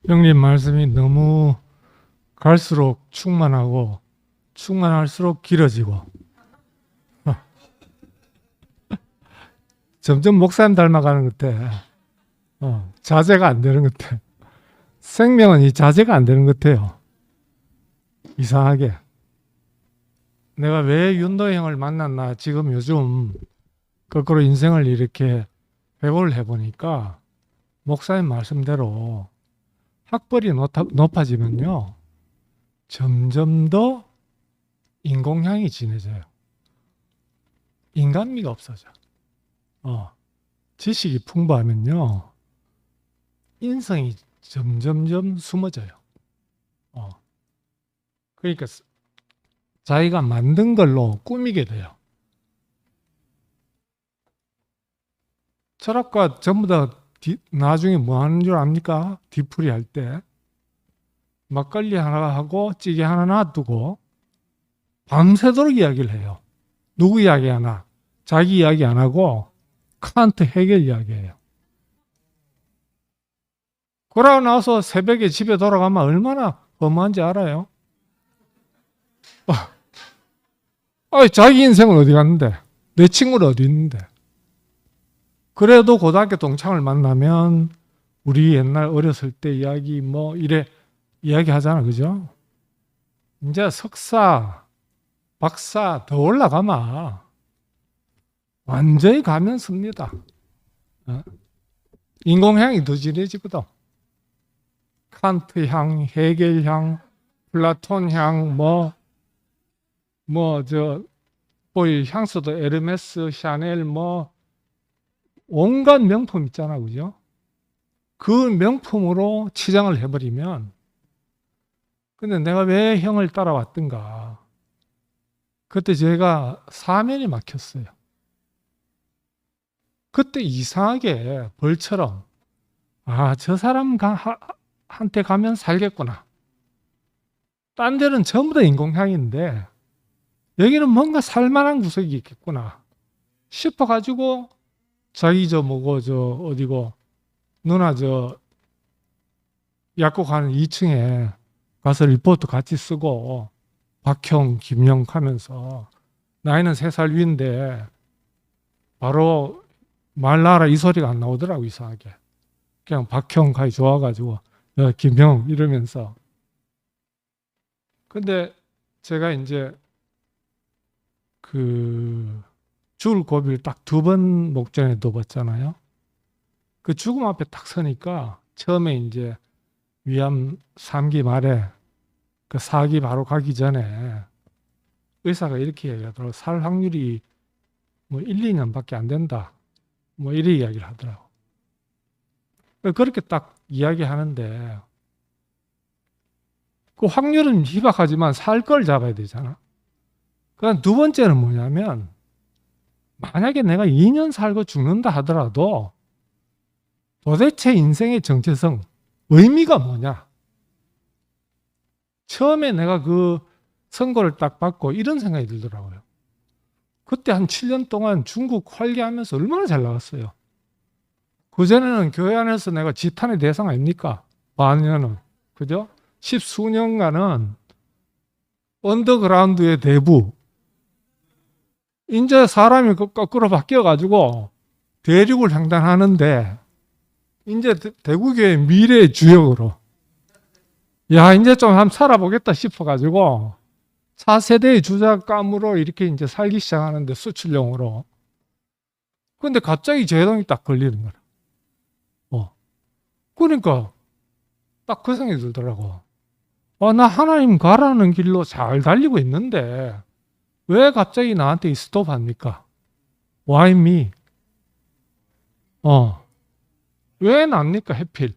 형님 말씀이 너무 갈수록 충만하고 충만할수록 길어지고 점점 목사님 닮아가는 것 같아. 자제가 안 되는 것 같아. 생명은 이 자제가 안 되는 것 같아요. 이상하게. 내가 왜 윤도 형을 만났나 지금 요즘 거꾸로 인생을 이렇게 회고를 해보니까 목사님 말씀대로 학벌이 높아지면요 점점 더 인공향이 진해져요. 인간미가 없어져. 지식이 풍부하면요 인성이 점점점 숨어져요. 그러니까 자기가 만든 걸로 꾸미게 돼요. 철학과 전부 다 나중에 뭐 하는 줄 압니까? 뒤풀이 할 때 막걸리 하나 하고 찌개 하나 놔두고 밤새도록 이야기를 해요. 누구 이야기 하나? 자기 이야기 안 하고 칸트 해겔 이야기해요. 그러고 나서 새벽에 집에 돌아가면 얼마나 허무한지 알아요? 자기 인생은 어디 갔는데? 내 친구는 어디 있는데? 그래도 고등학교 동창을 만나면 우리 옛날 어렸을 때 이야기 뭐 이래 이야기 하잖아. 그죠? 이제 석사, 박사 더 올라가면 완전히 가면 씁니다. 인공향이 더 진해지거든. 칸트향, 해겔향, 플라톤향, 보이 향수도 에르메스, 샤넬, 온갖 명품 있잖아. 그죠? 그 명품으로 치장을 해버리면, 근데 내가 왜 형을 따라왔던가. 그때 제가 사면이 막혔어요. 그때 이상하게 벌처럼, 저 사람한테 가면 살겠구나. 딴 데는 전부 다 인공향인데, 여기는 뭔가 살만한 구석이 있겠구나 싶어가지고 자기 어디고 누나 약국하는 2층에 가서 리포트 같이 쓰고 박형, 김영 하면서 나이는 3살 위인데 바로 말나라 이 소리가 안 나오더라고. 이상하게 그냥 박형 가이 좋아가지고 김형 이러면서. 근데 제가 이제 줄 고비를 딱 2번 목전에 둬봤잖아요. 그 죽음 앞에 딱 서니까 처음에 이제 위암 3기 말에 그 4기 바로 가기 전에 의사가 이렇게 얘기하더라고. 살 확률이 뭐 1, 2년밖에 안 된다. 뭐 이렇게 이야기를 하더라고. 그렇게 딱 이야기하는데 그 확률은 희박하지만 살 걸 잡아야 되잖아. 그다음 2번째는 뭐냐면 만약에 내가 2년 살고 죽는다 하더라도 도대체 인생의 정체성, 의미가 뭐냐? 처음에 내가 그 선고를 딱 받고 이런 생각이 들더라고요. 그때 한 7년 동안 중국 활개하면서 얼마나 잘 나갔어요. 그전에는 교회 안에서 내가 지탄의 대상 아닙니까? 반년은. 그죠? 10수년간은 언더그라운드의 대부. 이제 사람이 거꾸로 바뀌어가지고 대륙을 횡단하는데 이제 대구교회 미래의 주역으로 이제 좀 한번 살아보겠다 싶어가지고 4세대의 주작감으로 이렇게 이제 살기 시작하는데 수출용으로. 근데 갑자기 제동이 딱 걸리는 거야. 그러니까 딱 그 생각이 들더라고. 나 하나님 가라는 길로 잘 달리고 있는데 왜 갑자기 나한테 스톱합니까? Why me? 왜 납니까 해필?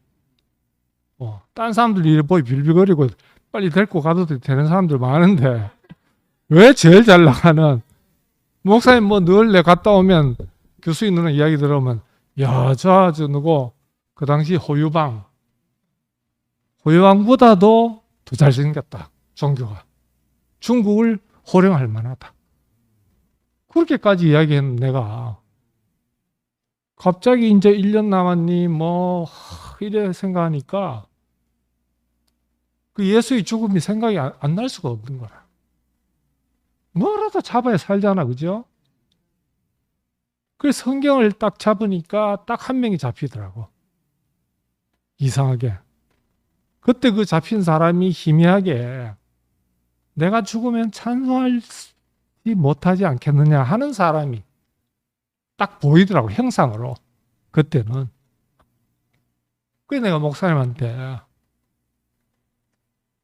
딴 사람들 이래 보이 빌빌거리고 빨리 데리고 가도 되는 사람들 많은데 왜 제일 잘 나가는 목사님 늘 내 갔다 오면 교수님 누나 이야기 들으면 저 누구 그 당시 호유왕보다도 더 잘생겼다. 종교가. 중국을 호령할 만하다. 그렇게까지 이야기했는 내가 갑자기 이제 1년 남았니 이래 생각하니까 그 예수의 죽음이 생각이 안 날 수가 없는 거라. 뭐라도 잡아야 살잖아, 그죠? 그래서 성경을 딱 잡으니까 딱 한 명이 잡히더라고. 이상하게. 그때 그 잡힌 사람이 희미하게 내가 죽으면 찬송하지 못하지 않겠느냐 하는 사람이 딱 보이더라고, 형상으로. 그때는. 그래서 내가 목사님한테,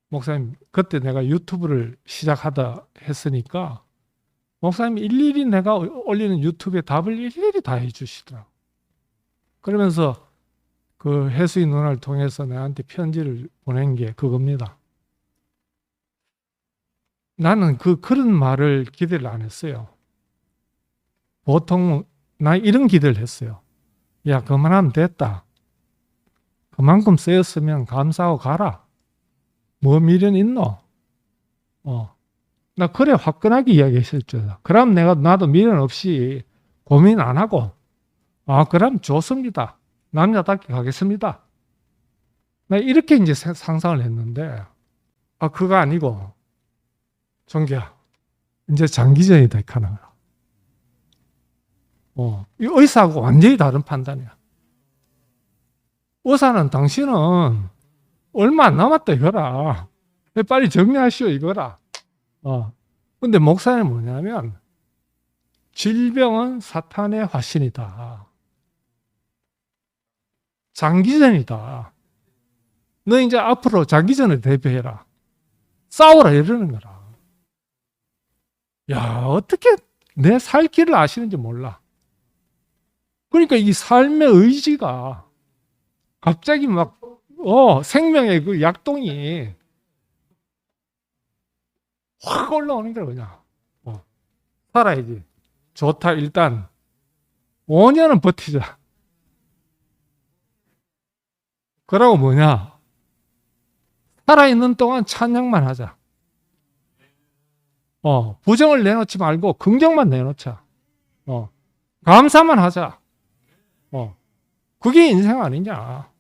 목사님, 그때 내가 유튜브를 시작하다 했으니까 목사님이 일일이 내가 올리는 유튜브에 답을 일일이 다 해주시더라고. 그러면서 그 해수의 누나를 통해서 나한테 편지를 보낸 게 그겁니다. 나는 그런 말을 기대를 안 했어요. 보통 나 이런 기대를 했어요. 야, 그만하면 됐다. 그만큼 쓰였으면 감사하고 가라. 뭐 미련 있노? 나 그래 화끈하게 이야기했을 줄알아. 그럼 나도 미련 없이 고민 안 하고, 그럼 좋습니다. 남자답게 가겠습니다. 나 이렇게 이제 상상을 했는데, 그거 아니고, 정기야, 이제 장기전이다, 이카나. 이 의사하고 완전히 다른 판단이야. 의사는 당신은 얼마 안 남았다, 이거라. 빨리 정리하시오, 이거라. 근데 목사는 뭐냐면, 질병은 사탄의 화신이다. 장기전이다. 너 이제 앞으로 장기전을 대비해라. 싸워라, 이러는 거라. 야, 어떻게 내 살 길을 아시는지 몰라. 그러니까 이 삶의 의지가 갑자기 막, 생명의 그 약동이 확 올라오는 거야, 그냥. 살아야지. 좋다, 일단. 5년은 버티자. 그러고 뭐냐? 살아있는 동안 찬양만 하자. 부정을 내놓지 말고 긍정만 내놓자. 감사만 하자. 그게 인생 아니냐.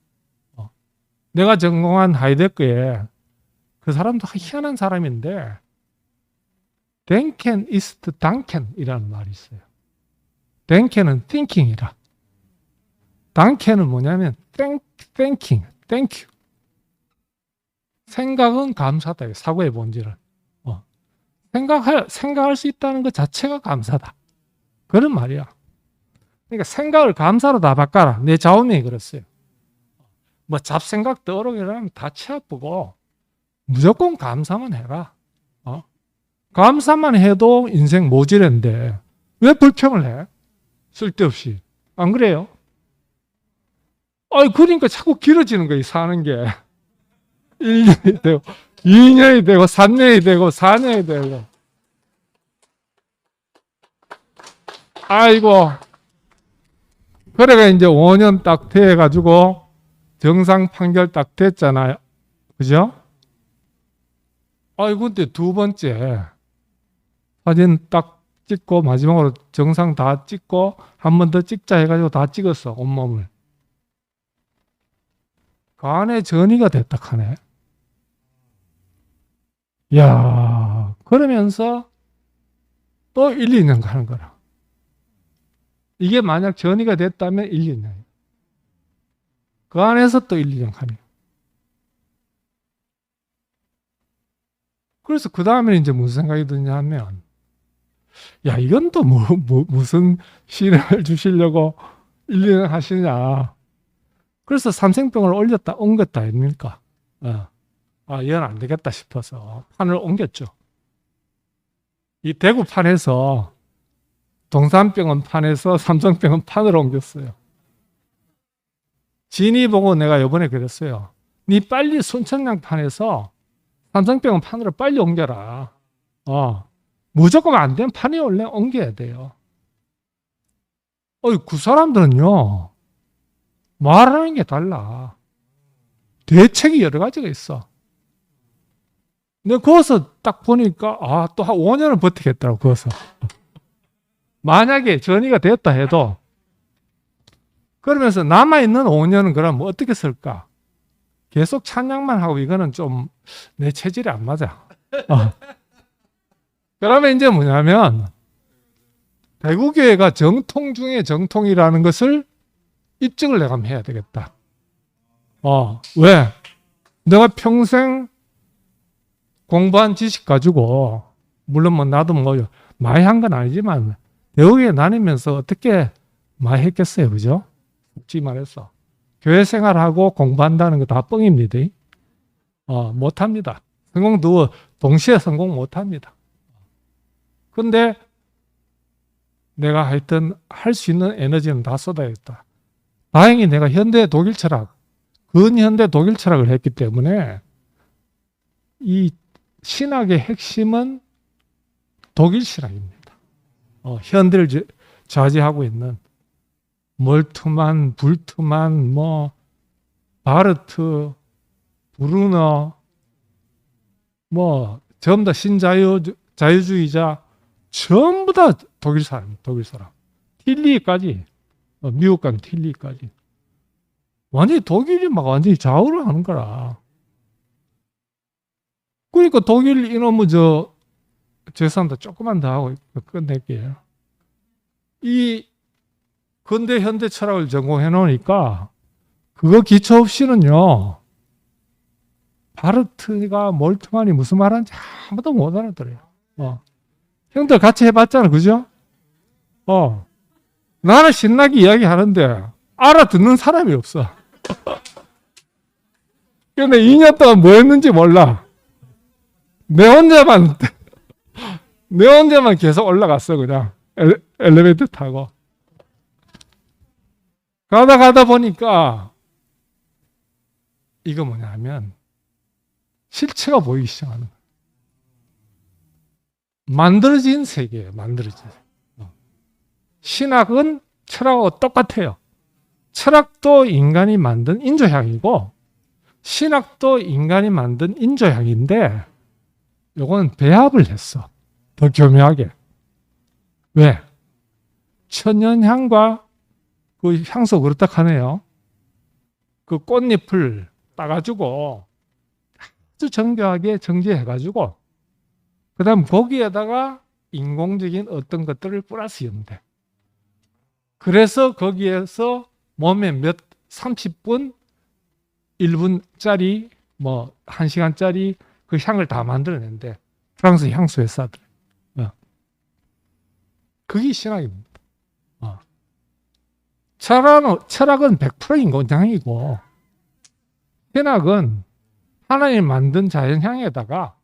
내가 전공한 하이데크에 그 사람도 희한한 사람인데 denken ist danken 이라는 말이 있어요. denken은 thinking이라. danken은 뭐냐면 thanking, thank you. 생각은 감사다. 사고의 본질은. 생각할 수 있다는 것 자체가 감사다. 그런 말이야. 그러니까 생각을 감사로 다 바꿔라. 내 좌우명이 그랬어요. 뭐 잡생각 떠오르기라면 다 치아프고 무조건 감사만 해라. 감사만 해도 인생 모질인데 왜 불평을 해? 쓸데없이. 안 그래요? 그러니까 자꾸 길어지는 거예요, 사는 게. 1년이 되고 2년이 되고 3년이 되고 4년이 되고. 아이고. 그래가 이제 5년 딱 돼가지고 정상 판결 딱 됐잖아요. 그죠? 근데 두 번째 사진 딱 찍고 마지막으로 정상 다 찍고 한 번 더 찍자 해가지고 다 찍었어, 온몸을. 간에 전이가 됐다 하네. 야, 그러면서 또 1, 2년 가는 거라. 이게 만약 전이가 됐다면 1, 2년. 그 안에서 또 1, 2년 가네. 그래서 그 다음에 이제 무슨 생각이 드냐면, 야, 이건 또 무슨 시련을 주시려고 1, 2년 하시냐. 그래서 삼생병을 옮겼다 아닙니까? 이건 안 되겠다 싶어서 판을 옮겼죠. 이 대구판에서 동산병원 판에서 삼성병원 판으로 옮겼어요. 진이 보고 내가 이번에 그랬어요. 니 빨리 순천향 판에서 삼성병원 판으로 빨리 옮겨라. 무조건 안 되면 판이 원래 옮겨야 돼요. 그 사람들은요, 말하는 게 달라. 대책이 여러 가지가 있어. 근데 거기서 딱 보니까, 또 한 5년을 버티겠다고, 거기서. 만약에 전이가 됐다 해도, 그러면서 남아있는 5년은 그럼 어떻게 쓸까? 계속 찬양만 하고 이거는 좀 내 체질이 안 맞아. 어. 그러면 이제 뭐냐면 대구교회가 정통 중에 정통이라는 것을 입증을 내가 한번 해야 되겠다. 왜? 내가 평생 공부한 지식 가지고 물론 뭐 나도 뭐 많이 한 건 아니지만 대구교회 다니면서 어떻게 많이 했겠어요, 그죠? 솔직히 말해서 교회 생활하고 공부한다는 거 다 뻥입니다. 못합니다. 성공도 동시에 성공 못합니다. 근데 내가 하여튼 할 수 있는 에너지는 다 쏟아야겠다. 다행히 내가 현대 독일 철학, 근현대 독일 철학을 했기 때문에 이 신학의 핵심은 독일 신학입니다. 현대를 좌지하고 있는 몰트만, 불트만, 뭐 바르트, 브루너, 뭐 전부 다 자유주의자, 전부 다 독일 사람. 틸리까지, 미국 가면 틸리까지. 완전히 독일이 막 완전히 좌우를 하는 거라. 그러니까 독일 이놈은 죄송합니다. 조금만 더 하고 끝낼게요. 이 근대 현대 철학을 전공해 놓으니까 그거 기초 없이는요. 바르트가 몰트만이 무슨 말하는지 아무도 못 알아들어요. 형들 같이 해봤잖아, 그죠? 나는 신나게 이야기하는데 알아듣는 사람이 없어. 근데 2년 동안 뭐 했는지 몰라. 내 혼자만 계속 올라갔어, 그냥. 엘리베이터 타고. 가다 보니까 이거 뭐냐면 실체가 보이기 시작하는 거예요. 만들어진 세계예요. 만들어진 세계. 신학은 철학하고 똑같아요. 철학도 인간이 만든 인조향이고 신학도 인간이 만든 인조향인데 요거는 배합을 했어. 더 교묘하게. 왜? 천연향과 그 향수 그렇다 하네요. 그 꽃잎을 따가지고 아주 정교하게 정제해가지고 그 다음 거기에다가 인공적인 어떤 것들을 플러스하면 돼. 그래서 거기에서 몸에 30분, 1분짜리, 뭐 1시간짜리 그 향을 다 만들어낸대. 프랑스 향수 회사들. 그게 신학입니다. 철학은 100% 인공향이고 신학은 하나님 만든 자연향에다가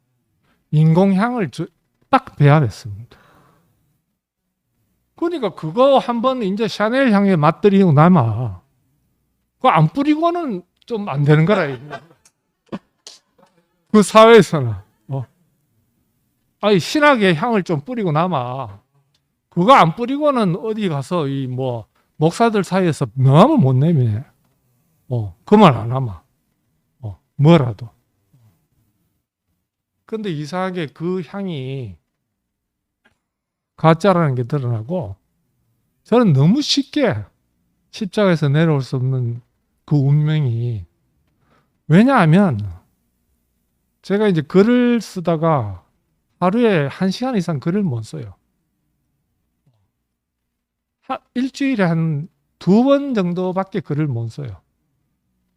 인공향을 딱 배합했습니다. 그러니까 그거 한번 이제 샤넬 향에 맛들이고 나면 그거 안 뿌리고는 좀 안 되는 거라. 그 사회에서는. 아니 신학의 향을 좀 뿌리고 나면 그거 안 뿌리고는 어디 가서 이 뭐 목사들 사이에서 명함을 못 내면 그 말 안 하면 뭐라도. 근데 이상하게 그 향이 가짜라는 게 드러나고 저는 너무 쉽게 십자가에서 내려올 수 없는 그 운명이 왜냐하면 제가 이제 글을 쓰다가 하루에 1시간 이상 글을 못 써요. 일주일에 한 2번 정도밖에 글을 못 써요.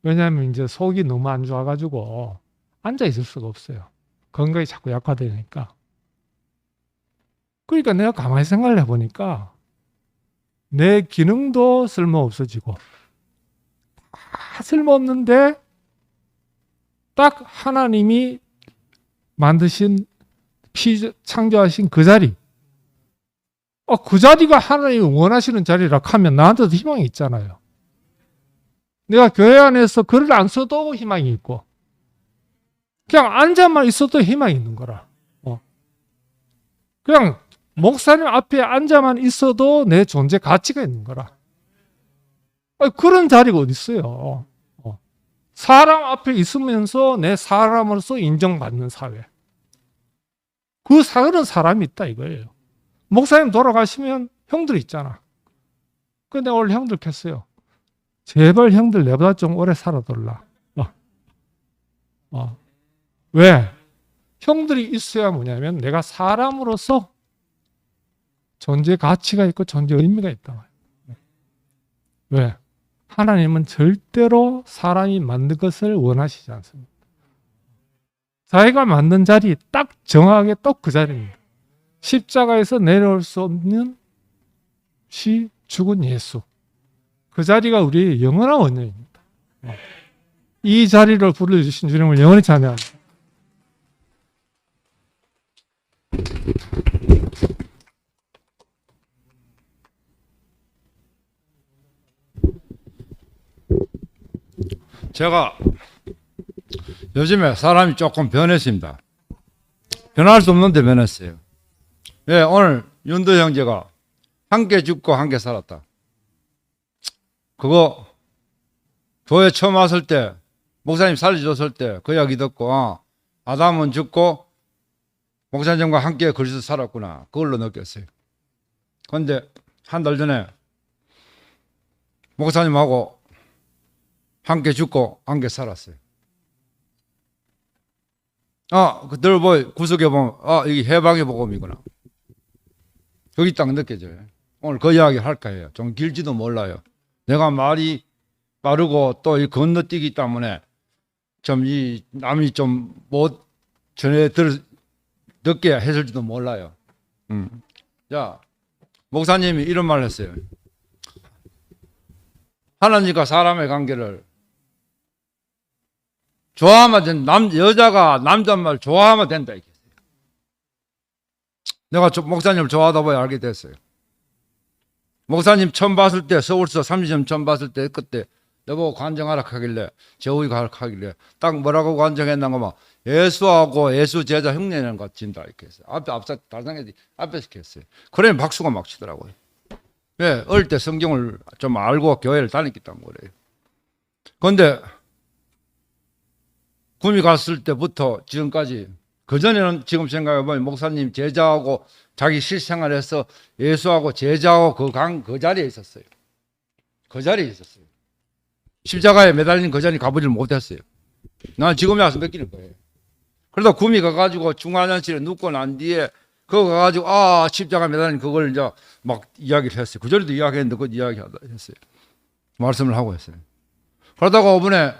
왜냐하면 이제 속이 너무 안 좋아가지고 앉아 있을 수가 없어요. 건강이 자꾸 약화되니까. 그러니까 내가 가만히 생각을 해보니까 내 기능도 쓸모없어지고 다 쓸모없는데 딱 하나님이 만드신 창조하신 그 자리 그 자리가 하나님이 원하시는 자리라 하면 나한테도 희망이 있잖아요. 내가 교회 안에서 글을 안 써도 희망이 있고 그냥 앉아만 있어도 희망이 있는 거라. 그냥 목사님 앞에 앉아만 있어도 내 존재 가치가 있는 거라. 그런 자리가 어디 있어요. 사람 앞에 있으면서 내 사람으로서 인정받는 사회. 그 그런 사람이 있다 이거예요. 목사님 돌아가시면 형들 있잖아. 근데 오늘 형들 켰어요. 제발 형들 내보다 좀 오래 살아돌라. 왜? 형들이 있어야 뭐냐면 내가 사람으로서 존재 가치가 있고 존재 의미가 있다. 왜? 하나님은 절대로 사람이 만든 것을 원하시지 않습니다. 자기가 만든 자리 딱 정확하게 또 그 자리입니다. 십자가에서 내려올 수 없는 시 죽은 예수. 그 자리가 우리의 영원한 원형입니다. 이 자리를 불러주신 주님을 영원히 찬양합니다. 제가 요즘에 사람이 조금 변했습니다. 변할 수 없는데 변했어요. 예, 오늘 윤도 형제가 함께 죽고 함께 살았다. 그거 교회 처음 왔을 때 목사님 살려줬을 때 그 이야기 듣고 아담은 죽고 목사님과 함께 그리스도 살았구나. 그걸로 느꼈어요. 그런데 한 달 전에 목사님하고 함께 죽고 함께 살았어요. 늘 뭐 구석에 보면 이게 해방의 복음이구나. 여기 딱 느껴져요. 오늘 그 이야기 할까 해요. 좀 길지도 몰라요. 내가 말이 빠르고 또 이 건너뛰기 때문에 좀 이 남이 좀 못 전해 듣게 했을지도 몰라요. 자, 목사님이 이런 말을 했어요. 하나님과 사람의 관계를 좋아하면 여자가 남자 말 좋아하면 된다. 이렇게. 내가 목사님을 좋아하다 보니 알게 됐어요. 목사님 처음 봤을 때 서울서 30점 처음 봤을 때 그때 여보고 관정하라 하길래 제우이가 하길래 딱 뭐라고 관정했나 막 예수하고 예수 제자 흉내내는 것 진다 이렇게 했어요. 앞서 달상에 앞에서 했어요. 그러면 박수가 막 치더라고요. 왜? 어릴 때 성경을 좀 알고 교회를 다녔기 때문에 그래요. 그런데 구미 갔을 때부터 지금까지 그전에는 지금 생각해보면 목사님 제자하고 자기 실생활에서 예수하고 제자하고 그 자리에 있었어요. 그 자리에 있었어요. 십자가에 매달린 그 자리에 가보질 못했어요. 난 지금에 와서 느끼는 거예요. 그러다 구미 가가지고 중환자실에 눕고 난 뒤에 그거 가가지고 십자가 매달린 그걸 이제 막 이야기를 했어요. 그 전에도 이야기했는데 그 이야기 했어요. 말씀을 하고 했어요. 그러다가 이번에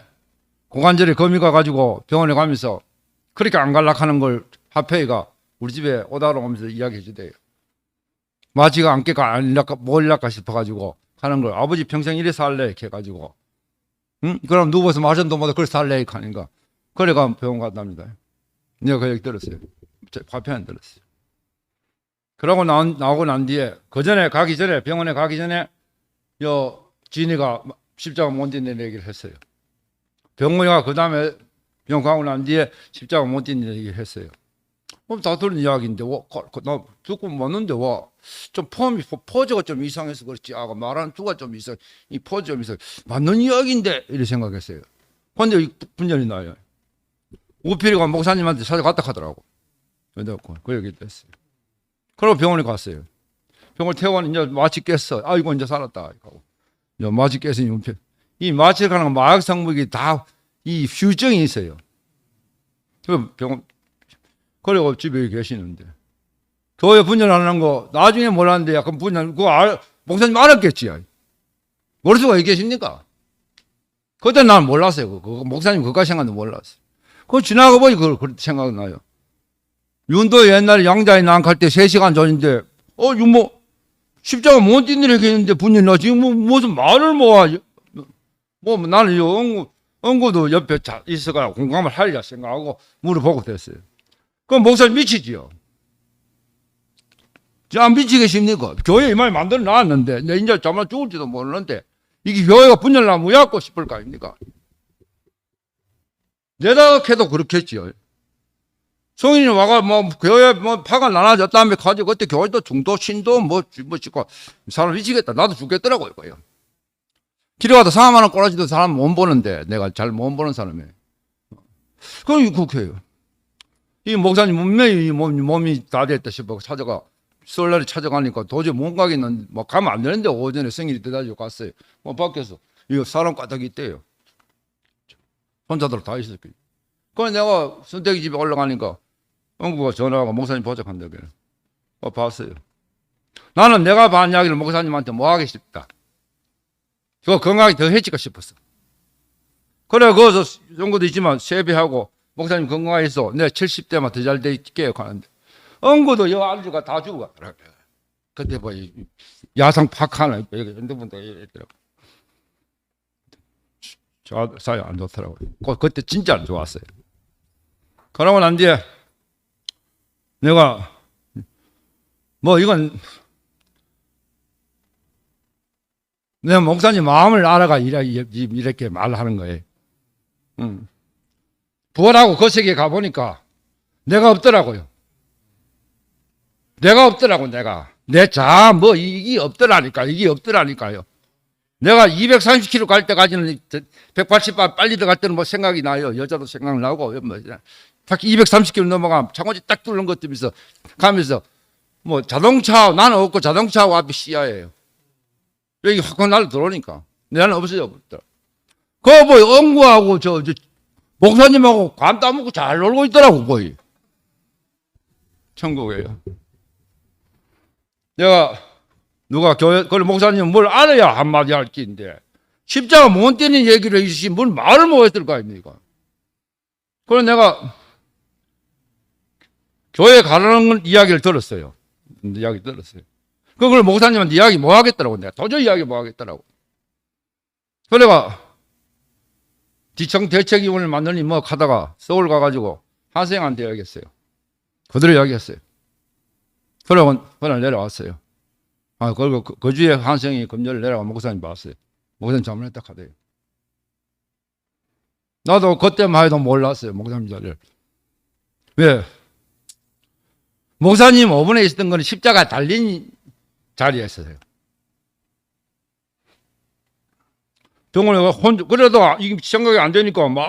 고관절에 검이 가가지고 병원에 가면서 그렇게 안 갈락하는 걸 하페이가 우리 집에 오다가 오면서 이야기해 주대요. 마지가 안깨가 못 일날까 싶어가지고 하는 걸 아버지 평생 이래 살래 이렇게 해가지고 그럼 누워서 마전도 못해 그래 살래 이렇게 하니까 그래가 병원 갔답니다. 내가 그 얘기 들었어요. 화편에 들었어요. 그러고 나오고 난 뒤에 그 전에 가기 전에 병원에 가기 전에 지인이가 십자가 못 딛는 얘기를 했어요. 병원이가 그 다음에 병원 가고 난 뒤에 십자가 못 딛는 얘기를 했어요. 다 들은 이야기인데 나 듣고 맞는데 좀 포즈가 좀 이상해서 그렇지 말하는 투가 좀 이상 이 포즈 좀 이상 맞는 이야기인데 이렇게 생각했어요. 근데 분열이 나요. 우필이가 목사님한테 찾아갔다 하더라고. 그 얘기 했어요. 그리고 병원에 갔어요. 병원 퇴원 이제 마취 깼어. 이거 이제 살았다. 이제 마취 깼으니 이 마취를 하는 마약 성분이 다 이 휴증이 있어요. 그 병원 그리고 집에 계시는데 교회 분열하는 거 나중에 몰랐는데 약간 분열 그거 목사님 알았겠지. 모를 수가 있겠습니까? 그때 난 몰랐어요. 그거 목사님 그까지 생각도 몰랐어요. 그거 지나가 보니 그걸 생각나요. 윤도 옛날에 양자에 난갈 때 3시간 전인데 십자가 못 뛴 일이 했는데 분열이 나 지금 무슨 말을 나는 연구도 옆에 있어가 공감을 하리라 생각하고 물어보고 됐어요. 그럼 목사님 미치지요? 안 미치겠습니까? 교회 이 말 만들어 놨는데 내 이제 정말 죽을지도 모르는데 이게 교회가 분열나면 왜갖고 싶을 거 아닙니까? 내다가 해도 그렇겠지요. 성인이 와가 교회 파가 나눠졌다며 가지고 그때 교회도 중도 신도 찍고 사람 미치겠다. 나도 죽겠더라고요. 이거요. 길에 가다 4만 원 꼬라지도 사람 못 보는데 내가 잘 못 보는 사람이에요. 그럼 국회예요. 이 목사님 분명히 몸이 다 됐다 싶어 찾아가 설날에 찾아가니까 도저히 못 가겠는데 가면 안 되는데 오전에 생일이 돼가지고 갔어요. 밖에서 이거 사람 까닭이 있대요. 혼자들 다 있었거든요. 그래 내가 순택이 집에 올라가니까 응부가 전화하고 목사님 보자한다 그래. 봤어요. 나는 내가 반 이야기를 목사님한테 뭐 하겠습니다. 그 건강이 더 해지고 싶었어. 그래 거기서 연구도 있지만 세배하고 목사님 건강해서 내가 70대만 더 잘 될게요 하는데 응구도 여 아저씨가 다 죽어가더라고요. 그때 뭐 야상 팍 하나 여기 핸드폰도 이랬더라고. 저 사이 안 좋더라고요. 그때 진짜 안 좋았어요. 그러고 난 뒤에 내가 뭐 이건 내가 목사님 마음을 알아가 이렇게 말하는 거예요. 부활하고 그 세계에 가보니까 내가 없더라고요. 내가. 내 자, 뭐, 이게 없더라니까요. 내가 230km 갈 때까지는 180바 빨리 들어갈 때는 뭐 생각이 나요. 여자도 생각나고, 뭐, 딱 230km 넘어가면 창호지 딱 뚫는 것 때문에 가면서 뭐 자동차, 나는 없고 자동차하고 앞에 시야예요. 여기 확 날 들어오니까. 나는 없어요. 그거 뭐, 응구하고 목사님하고 관 따먹고 잘 놀고 있더라고, 거의. 천국에요. 내가 누가 그걸 목사님 뭘 알아야 한마디 할 끼인데 십자가 못 뛰는 얘기를 해주시 뭘 말을 못 했을 거 아닙니까? 그래서 내가 교회 가라는 이야기를 들었어요. 그걸 목사님한테 이야기 못 하겠더라고. 내가 도저히 이야기 못 하겠더라고. 그래가 지청 대책위원을 만드니 뭐 하다가 서울 가가지고 한생한테 이야기했어요. 그대로 이야기했어요. 그러고 그날 내려왔어요. 그리고 그 주에 한생이 금요일 내려가 목사님 봤어요. 목사님 잘못했다 하대요. 나도 그때만 해도 몰랐어요. 목사님 자리를. 왜? 목사님 5분에 있었던 건 십자가 달린 자리였어요. 병원에 그래도 이게 생각이 안 되니까 뭐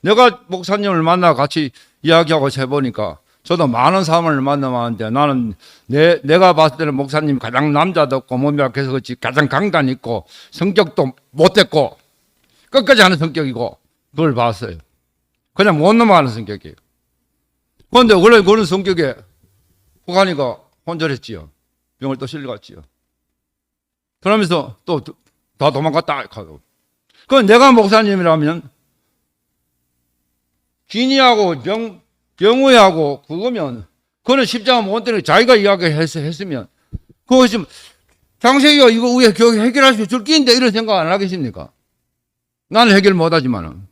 내가 목사님을 만나 같이 이야기하고 해보니까 저도 많은 사람을 만나봤는데 나는 내가 봤을 때는 목사님 가장 남자도 없고 몸이 약해서 그렇지 가장 강단 있고 성격도 못됐고 끝까지 하는 성격이고 그걸 봤어요. 그냥 못 넘어가는 성격이에요. 그런데 원래 그런 성격에 후가니까 혼절했지요. 병을 또 실려갔지요. 그러면서 또 다 도망갔다 하고. 그건 내가 목사님이라면 진이하고 병우하고 그거면 그거는 십자가 못 때는 자기가 이야기했으면 그거 지금 장세기가 이거 우리 교회 해결할 수 있을 끼인데 이런 생각 안 하겠습니까? 나는 해결 못하지만은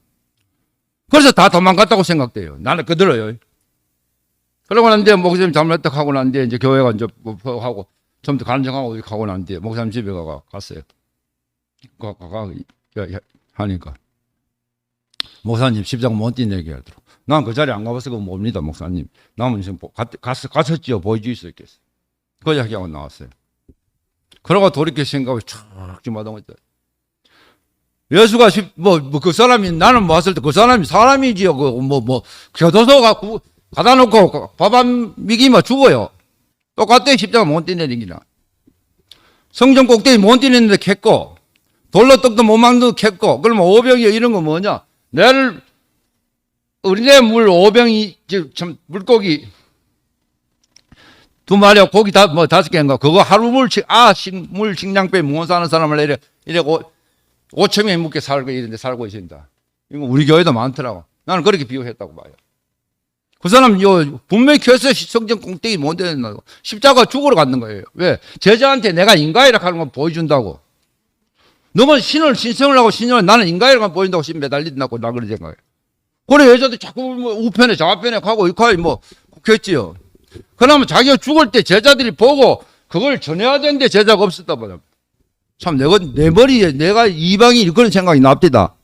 그래서 다 도망갔다고 생각돼요. 나는 그대로요. 그러고 난 뒤에 목사님 잘못했다 하고 난 뒤에 이제 교회가 이제 뭐 하고 좀 더 간증하고 가고 난 뒤에 목사님 집에 갔어요. 하니까 목사님 십자가 못 뛴 얘기 하더라고. 난 그 자리에 안 가봐서 그거 뭡니다, 목사님. 남은 지금 갔었지요. 보여줄 수 있겠어요. 그 이야기하고 나왔어요. 그러고 돌이켜 생각을 촥 마당 했다. 예수가 그 사람이 나는 봤을 때 그 사람이 사람이지요. 교도소 가다 놓고 밥 안 먹이면 죽어요. 똑같아 십자가 못 뛰는 얘기나. 성전 꼭대기 못 뛰는데 캤고 돌로 떡도 못 만들고 캤고 그러면 오병이 이런 거 뭐냐? 우리네 물 오병이 참 물고기 2마리하고 고기 5개인가 그거 하루 물 식량배 무원 사는 사람을 이래 5천명이 묵게 살고 이런데 살고 있습니다. 이거 우리 교회도 많더라고. 나는 그렇게 비유했다고 봐요. 그 사람 분명히 교회에서 성전 꼭대기 못 되는다고 십자가 죽으러 갔는 거예요. 왜? 제자한테 내가 인간이라 하는 걸 보여준다고. 너만 신성을 하고 신령을 나는 인간이라 보인다고 매달린다고 나 그런 생각해요. 그래 여자도 자꾸 우편에 좌편에 가고 이렇게 그랬지요. 그러면 자기가 죽을 때 제자들이 보고 그걸 전해야 되는데 제자가 없었다 보다. 참 내 머리에 내가 이방이 그런 생각이 납니다.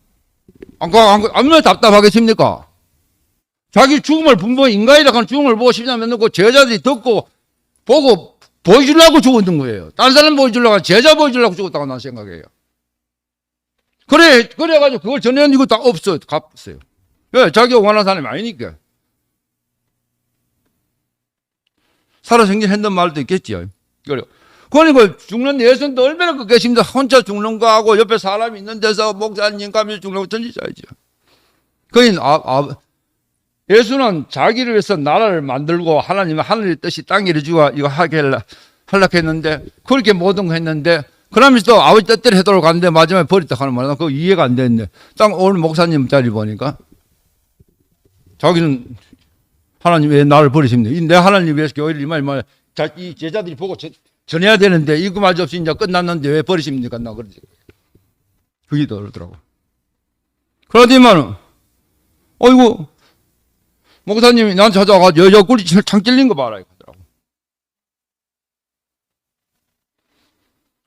아무나 답답하겠습니까? 자기 죽음을 분명히 인간이라 하는 죽음을 보고 십자가에 넣고 제자들이 듣고 보고 보여주려고 죽었던 거예요. 다른 사람 보여주려고 제자 보여주려고 죽었다고 나는 생각해요. 그래가지고 그걸 전해는 이거 다 갚았어요. 왜? 자기가 원하는 사람이 아니니까. 살아생전 했던 말도 있겠지요. 그러니까 죽는 예수님도 얼마나 그 계십니다. 혼자 죽는 거하고 옆에 사람이 있는 데서 목사님 가면서 죽는 거 전지자이죠. 예수는 자기를 위해서 나라를 만들고 하나님은 하늘의 뜻이 땅에 이루어지고 이거 하려고 했는데 그렇게 모든 거 했는데 그러면서 아버지 뜻대로 해도록 갔는데 마지막에 버렸다 하는 말은 그거 이해가 안 됐네. 딱 오늘 목사님 자리 보니까 자기는 하나님 왜 나를 버리십니까? 내 하나님 위해서 교회를 이 제자들이 보고 전해야 되는데 이거마저 없이 이제 끝났는데 왜 버리십니까? 나 그러지. 그게 그러더라고. 그러더니만 어이구 목사님이 난 찾아가 여자 꿀이 창 찔린 거 봐라 이거더라고.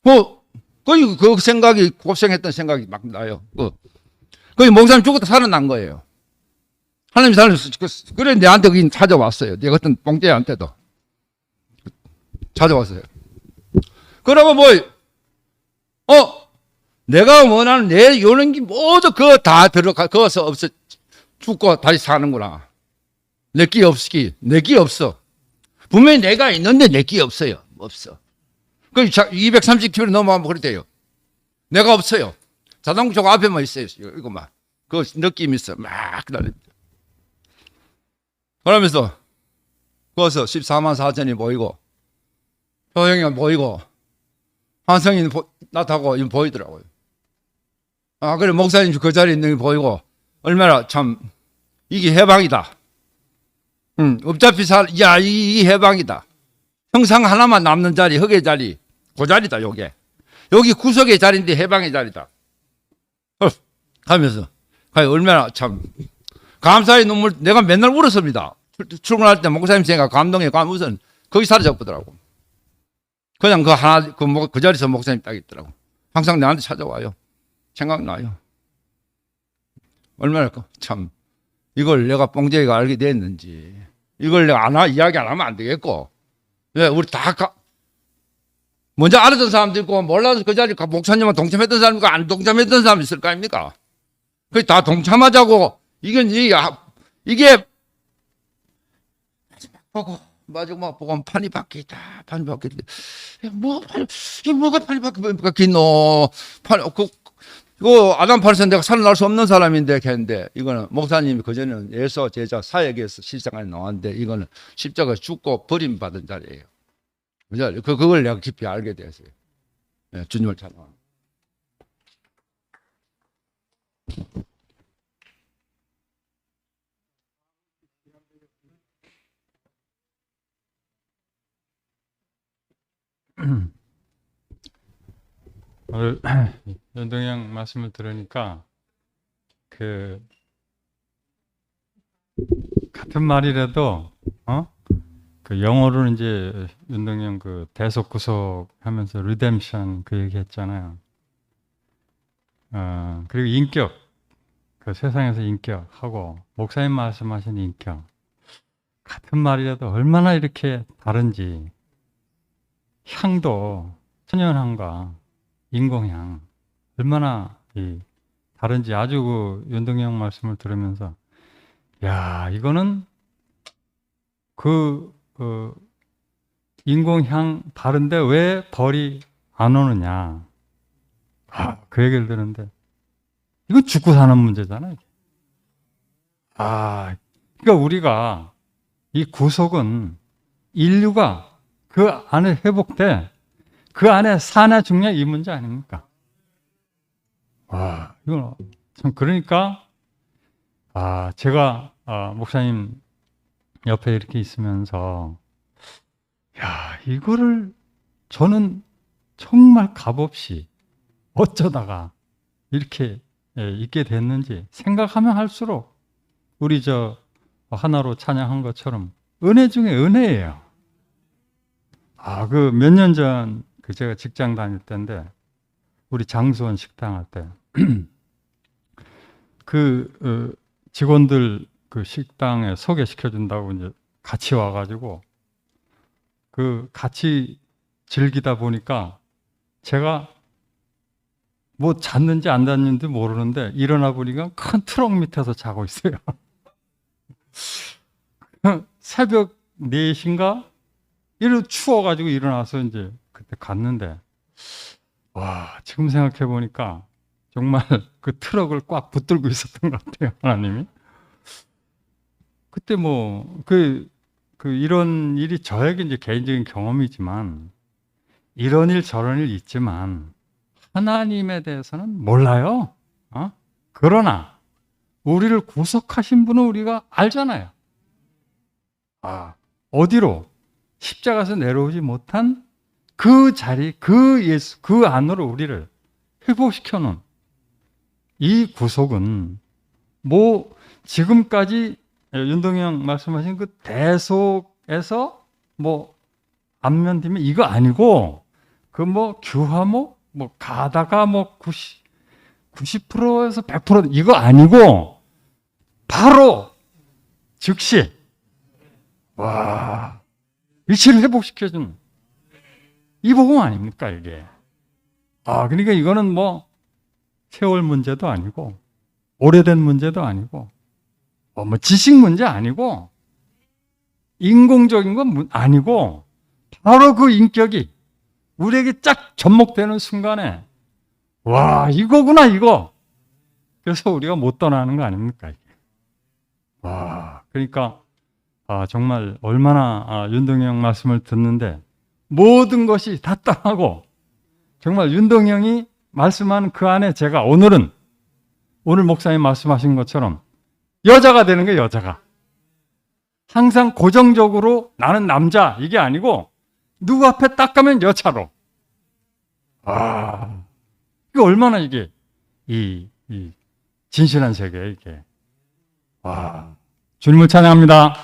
그 생각이 곱생했던 생각이 막 나요. 거기 목사님 죽었다 살아난 거예요. 하나님 살려줬어. 그래 내한테 거기 찾아왔어요. 내 같은 뽕떼한테도 찾아왔어요. 그러고 내가 원하는 내 요런 게 모두 그거 다 들어가 거기서 없어 죽고 다시 사는구나. 내 끼 없기 내 끼 없어. 분명히 내가 있는데 내 끼 없어요. 없어. 그 230km 넘어가면 그렇대요. 내가 없어요. 자동차 앞에만 있어요. 이거만. 그 느낌이 있어. 막 기다립니다. 그러면서 거기서 14만 4천이 보이고 효영이가 보이고 한성이 나타나고 이거 보이더라고요. 그래 목사님 그 자리에 있는 게 보이고 얼마나 참 이게 해방이다. 어차피 이 해방이다. 형상 하나만 남는 자리, 흙의 자리, 그 자리다 요게. 여기 구석의 자리인데 해방의 자리다. 하면서 얼마나 참 감사의 눈물 내가 맨날 울었습니다. 출근할 때 목사님 생각 감동에 우선 거기 사라져버더라고. 그냥 그 자리에서 목사님 딱 있더라고. 항상 나한테 찾아와요. 생각나요. 얼마나 참 이걸 내가 뽕쟁이가 알게 됐는지 이걸 내가 이야기 안 하면 안 되겠고 왜 우리 다 먼저 알았던 사람도 있고 몰라서 그 자리 목사님과 동참했던 사람이고 안 동참했던 사람이 있을 거 아닙니까? 그 다 동참하자고 이게 마지막 보고 판이 바뀌다. 판이 바뀌다. 뭐가 판이 바뀌노? 이거 아담 팔에서 내가 살아날 수 없는 사람인데 했는데 이거는 목사님이 그전에는 예수 제자 사역에서 실생활에 나왔는데 이거는 십자가 죽고 버림받은 자리예요. 그걸 내가 깊이 알게 됐어요. 네, 주님을 찬양합니다. 오늘 연동형 말씀을 들으니까 같은 말이라도 그 영어로는 이제 연동형 그 대속구속 하면서 리뎀션 그 얘기했잖아요. 그리고 인격 그 세상에서 인격하고 목사님 말씀하신 인격 같은 말이라도 얼마나 이렇게 다른지 향도 천연향과 인공향 얼마나 다른지 아주 그 연동형 말씀을 들으면서 야 이거는 그 인공향 다른데 왜 벌이 안 오느냐 그 얘기를 들었는데 이거 죽고 사는 문제잖아요. 그러니까 우리가 이 구속은 인류가 그 안에 회복돼 그 안에 사나 죽냐 이 문제 아닙니까? 이건 참 그러니까 제가 목사님 옆에 이렇게 있으면서 야 이거를 저는 정말 값없이 어쩌다가 이렇게 있게 됐는지 생각하면 할수록 우리 하나로 찬양한 것처럼 은혜 중에 은혜예요. 그 몇 년 전 제가 직장 다닐 때인데 우리 장수원 식당 할 때 직원들 그 식당에 소개시켜 준다고 이제 같이 와가지고 같이 즐기다 보니까 제가 뭐 잤는지 안 잤는지 모르는데 일어나 보니까 큰 트럭 밑에서 자고 있어요. 새벽 4시인가? 이러 추워가지고 일어나서 이제 그때 갔는데 지금 생각해 보니까 정말 그 트럭을 꽉 붙들고 있었던 것 같아요, 하나님이. 그때 뭐, 이런 일이 저에게 이제 개인적인 경험이지만, 이런 일 저런 일 있지만, 하나님에 대해서는 몰라요. 그러나, 우리를 구속하신 분은 우리가 알잖아요. 어디로? 십자가에서 내려오지 못한 그 자리, 그 예수, 그 안으로 우리를 회복시켜 놓은 이 구속은 뭐 지금까지 윤동영 말씀하신 그 대속에서 뭐 안면 뒷면 이거 아니고 그 뭐 규화목 뭐 가다가 뭐 90%에서 100% 이거 아니고 바로 즉시 와 위치를 회복시켜준 이 복음 아닙니까 이게? 그러니까 이거는 뭐 세월 문제도 아니고 오래된 문제도 아니고 뭐 지식 문제 아니고 인공적인 건 아니고 바로 그 인격이 우리에게 쫙 접목되는 순간에 와 이거구나 이거. 그래서 우리가 못 떠나는 거 아닙니까 이게? 와 그러니까 정말 얼마나 윤동영 말씀을 듣는데 모든 것이 다 떠나고 정말 윤동영이 말씀한 그 안에 제가 오늘 목사님 말씀하신 것처럼 여자가 되는 거예요. 여자가 항상 고정적으로 나는 남자 이게 아니고 누구 앞에 딱 가면 여자로. 이게 얼마나 이게 이 진실한 세계예요 이게. 주님을 찬양합니다.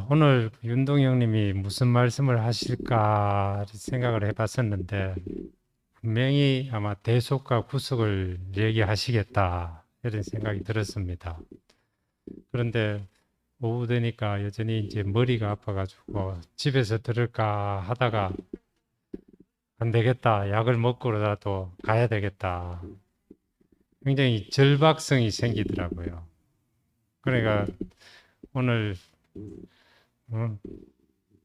오늘 윤동영님이 무슨 말씀을 하실까 생각을 해봤었는데 분명히 아마 대속과 구속을 얘기하시겠다 이런 생각이 들었습니다. 그런데 오후 되니까 여전히 이제 머리가 아파가지고 집에서 들을까 하다가 안 되겠다, 약을 먹고라도 가야 되겠다. 굉장히 절박성이 생기더라고요. 그러니까 오늘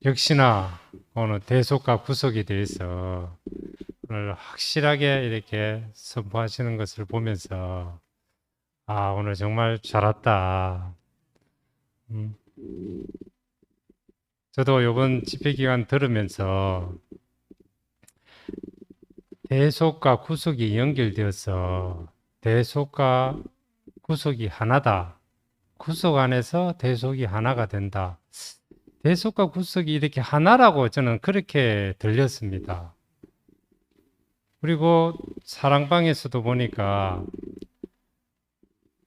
역시나 오늘 대속과 구속에 대해서 오늘 확실하게 이렇게 선포하시는 것을 보면서 오늘 정말 잘 왔다. 저도 이번 집회 기간 들으면서 대속과 구속이 연결되어서 대속과 구속이 하나다. 구속 안에서 대속이 하나가 된다. 대속과 구속이 이렇게 하나라고 저는 그렇게 들렸습니다. 그리고 사랑방에서도 보니까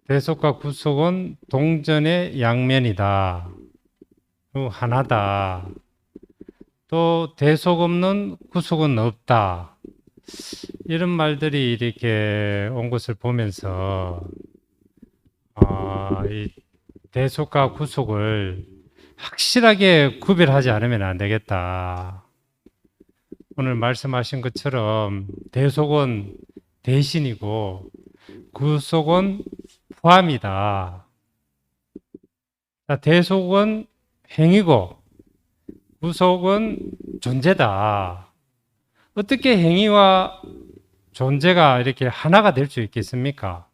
대속과 구속은 동전의 양면이다. 하나다. 또 대속 없는 구속은 없다. 이런 말들이 이렇게 온 것을 보면서 이 대속과 구속을 확실하게 구별하지 않으면 안 되겠다. 오늘 말씀하신 것처럼 대속은 대신이고 구속은 포함이다. 대속은 행위고 구속은 존재다. 어떻게 행위와 존재가 이렇게 하나가 될 수 있겠습니까?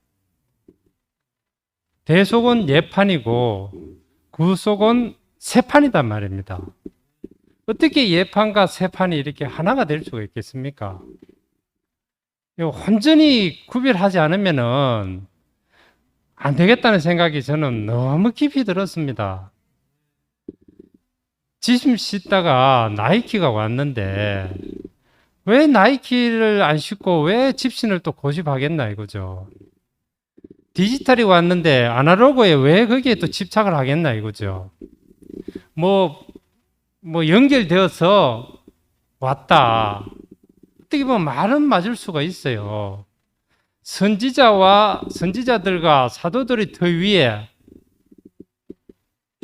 대속은 예판이고 구속은 세판이단 말입니다. 어떻게 예판과 세판이 이렇게 하나가 될 수가 있겠습니까? 완전히 구별하지 않으면은 안 되겠다는 생각이 저는 너무 깊이 들었습니다. 짐 씻다가 나이키가 왔는데 왜 나이키를 안 신고 왜 집신을 또 고집하겠나 이거죠. 디지털이 왔는데 아날로그에 왜 거기에 또 집착을 하겠나 이거죠. 뭐 연결되어서 왔다. 어떻게 보면 말은 맞을 수가 있어요. 선지자들과 사도들이 더 위에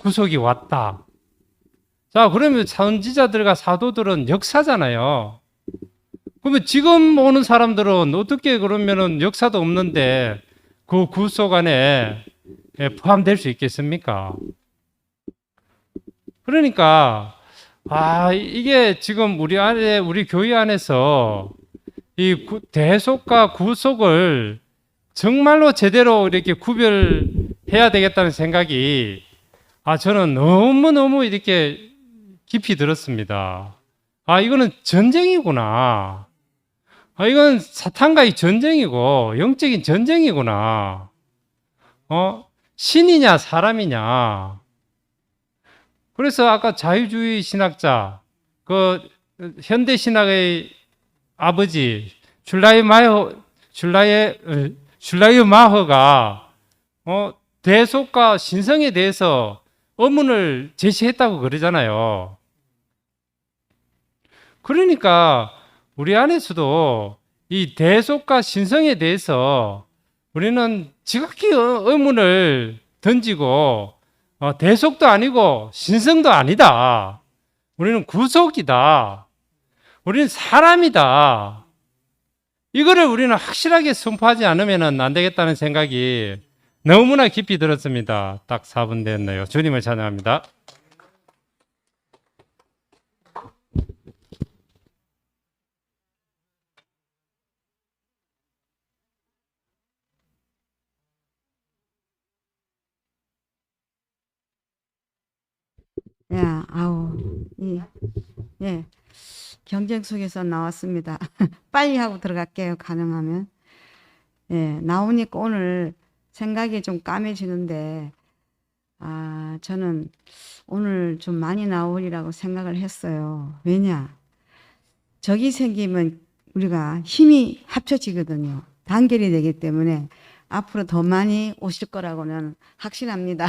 구속이 왔다. 자, 그러면 선지자들과 사도들은 역사잖아요. 그러면 지금 오는 사람들은 어떻게 그러면은 역사도 없는데 그 구속 안에 포함될 수 있겠습니까? 그러니까 이게 지금 우리 교회 안에서 이 대속과 구속을 정말로 제대로 이렇게 구별해야 되겠다는 생각이 저는 너무너무 이렇게 깊이 들었습니다. 이거는 전쟁이구나. 이건 사탄과의 전쟁이고 영적인 전쟁이구나. 신이냐 사람이냐. 그래서 아까 자유주의 신학자, 그 현대 신학의 아버지 슐라이마허가 대속과 신성에 대해서 의문을 제시했다고 그러잖아요. 그러니까 우리 안에서도 이 대속과 신성에 대해서 우리는 지극히 의문을 던지고 대속도 아니고 신성도 아니다. 우리는 구속이다. 우리는 사람이다. 이거를 우리는 확실하게 선포하지 않으면 안 되겠다는 생각이 너무나 깊이 들었습니다. 딱 4분 됐네요. 주님을 찬양합니다. 예, 경쟁 속에서 나왔습니다. 빨리 하고 들어갈게요, 가능하면. 예, 나오니까 오늘 생각이 좀 까매지는데, 저는 오늘 좀 많이 나오리라고 생각을 했어요. 왜냐? 적이 생기면 우리가 힘이 합쳐지거든요. 단결이 되기 때문에 앞으로 더 많이 오실 거라고는 확신합니다.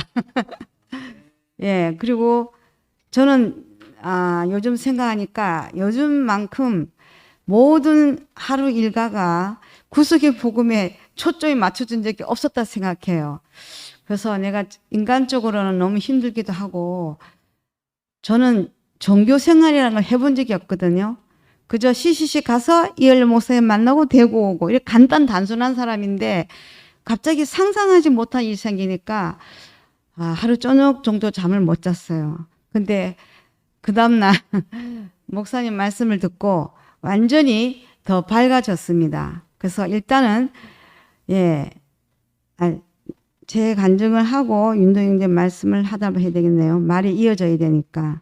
예, 그리고 저는 요즘 생각하니까 요즘만큼 모든 하루 일과가 구속의 복음에 초점이 맞춰진 적이 없었다 생각해요. 그래서 내가 인간적으로는 너무 힘들기도 하고, 저는 종교 생활이라는 걸 해본 적이 없거든요. 그저 CCC 가서 이열레 목사님 만나고 대구 오고 이렇게 단순한 사람인데 갑자기 상상하지 못한 일이 생기니까 하루 저녁 정도 잠을 못 잤어요. 근데 그 다음날 목사님 말씀을 듣고 완전히 더 밝아졌습니다. 그래서 일단은 제 간증을 하고 윤도영님 말씀을 하다 해야 되겠네요. 말이 이어져야 되니까.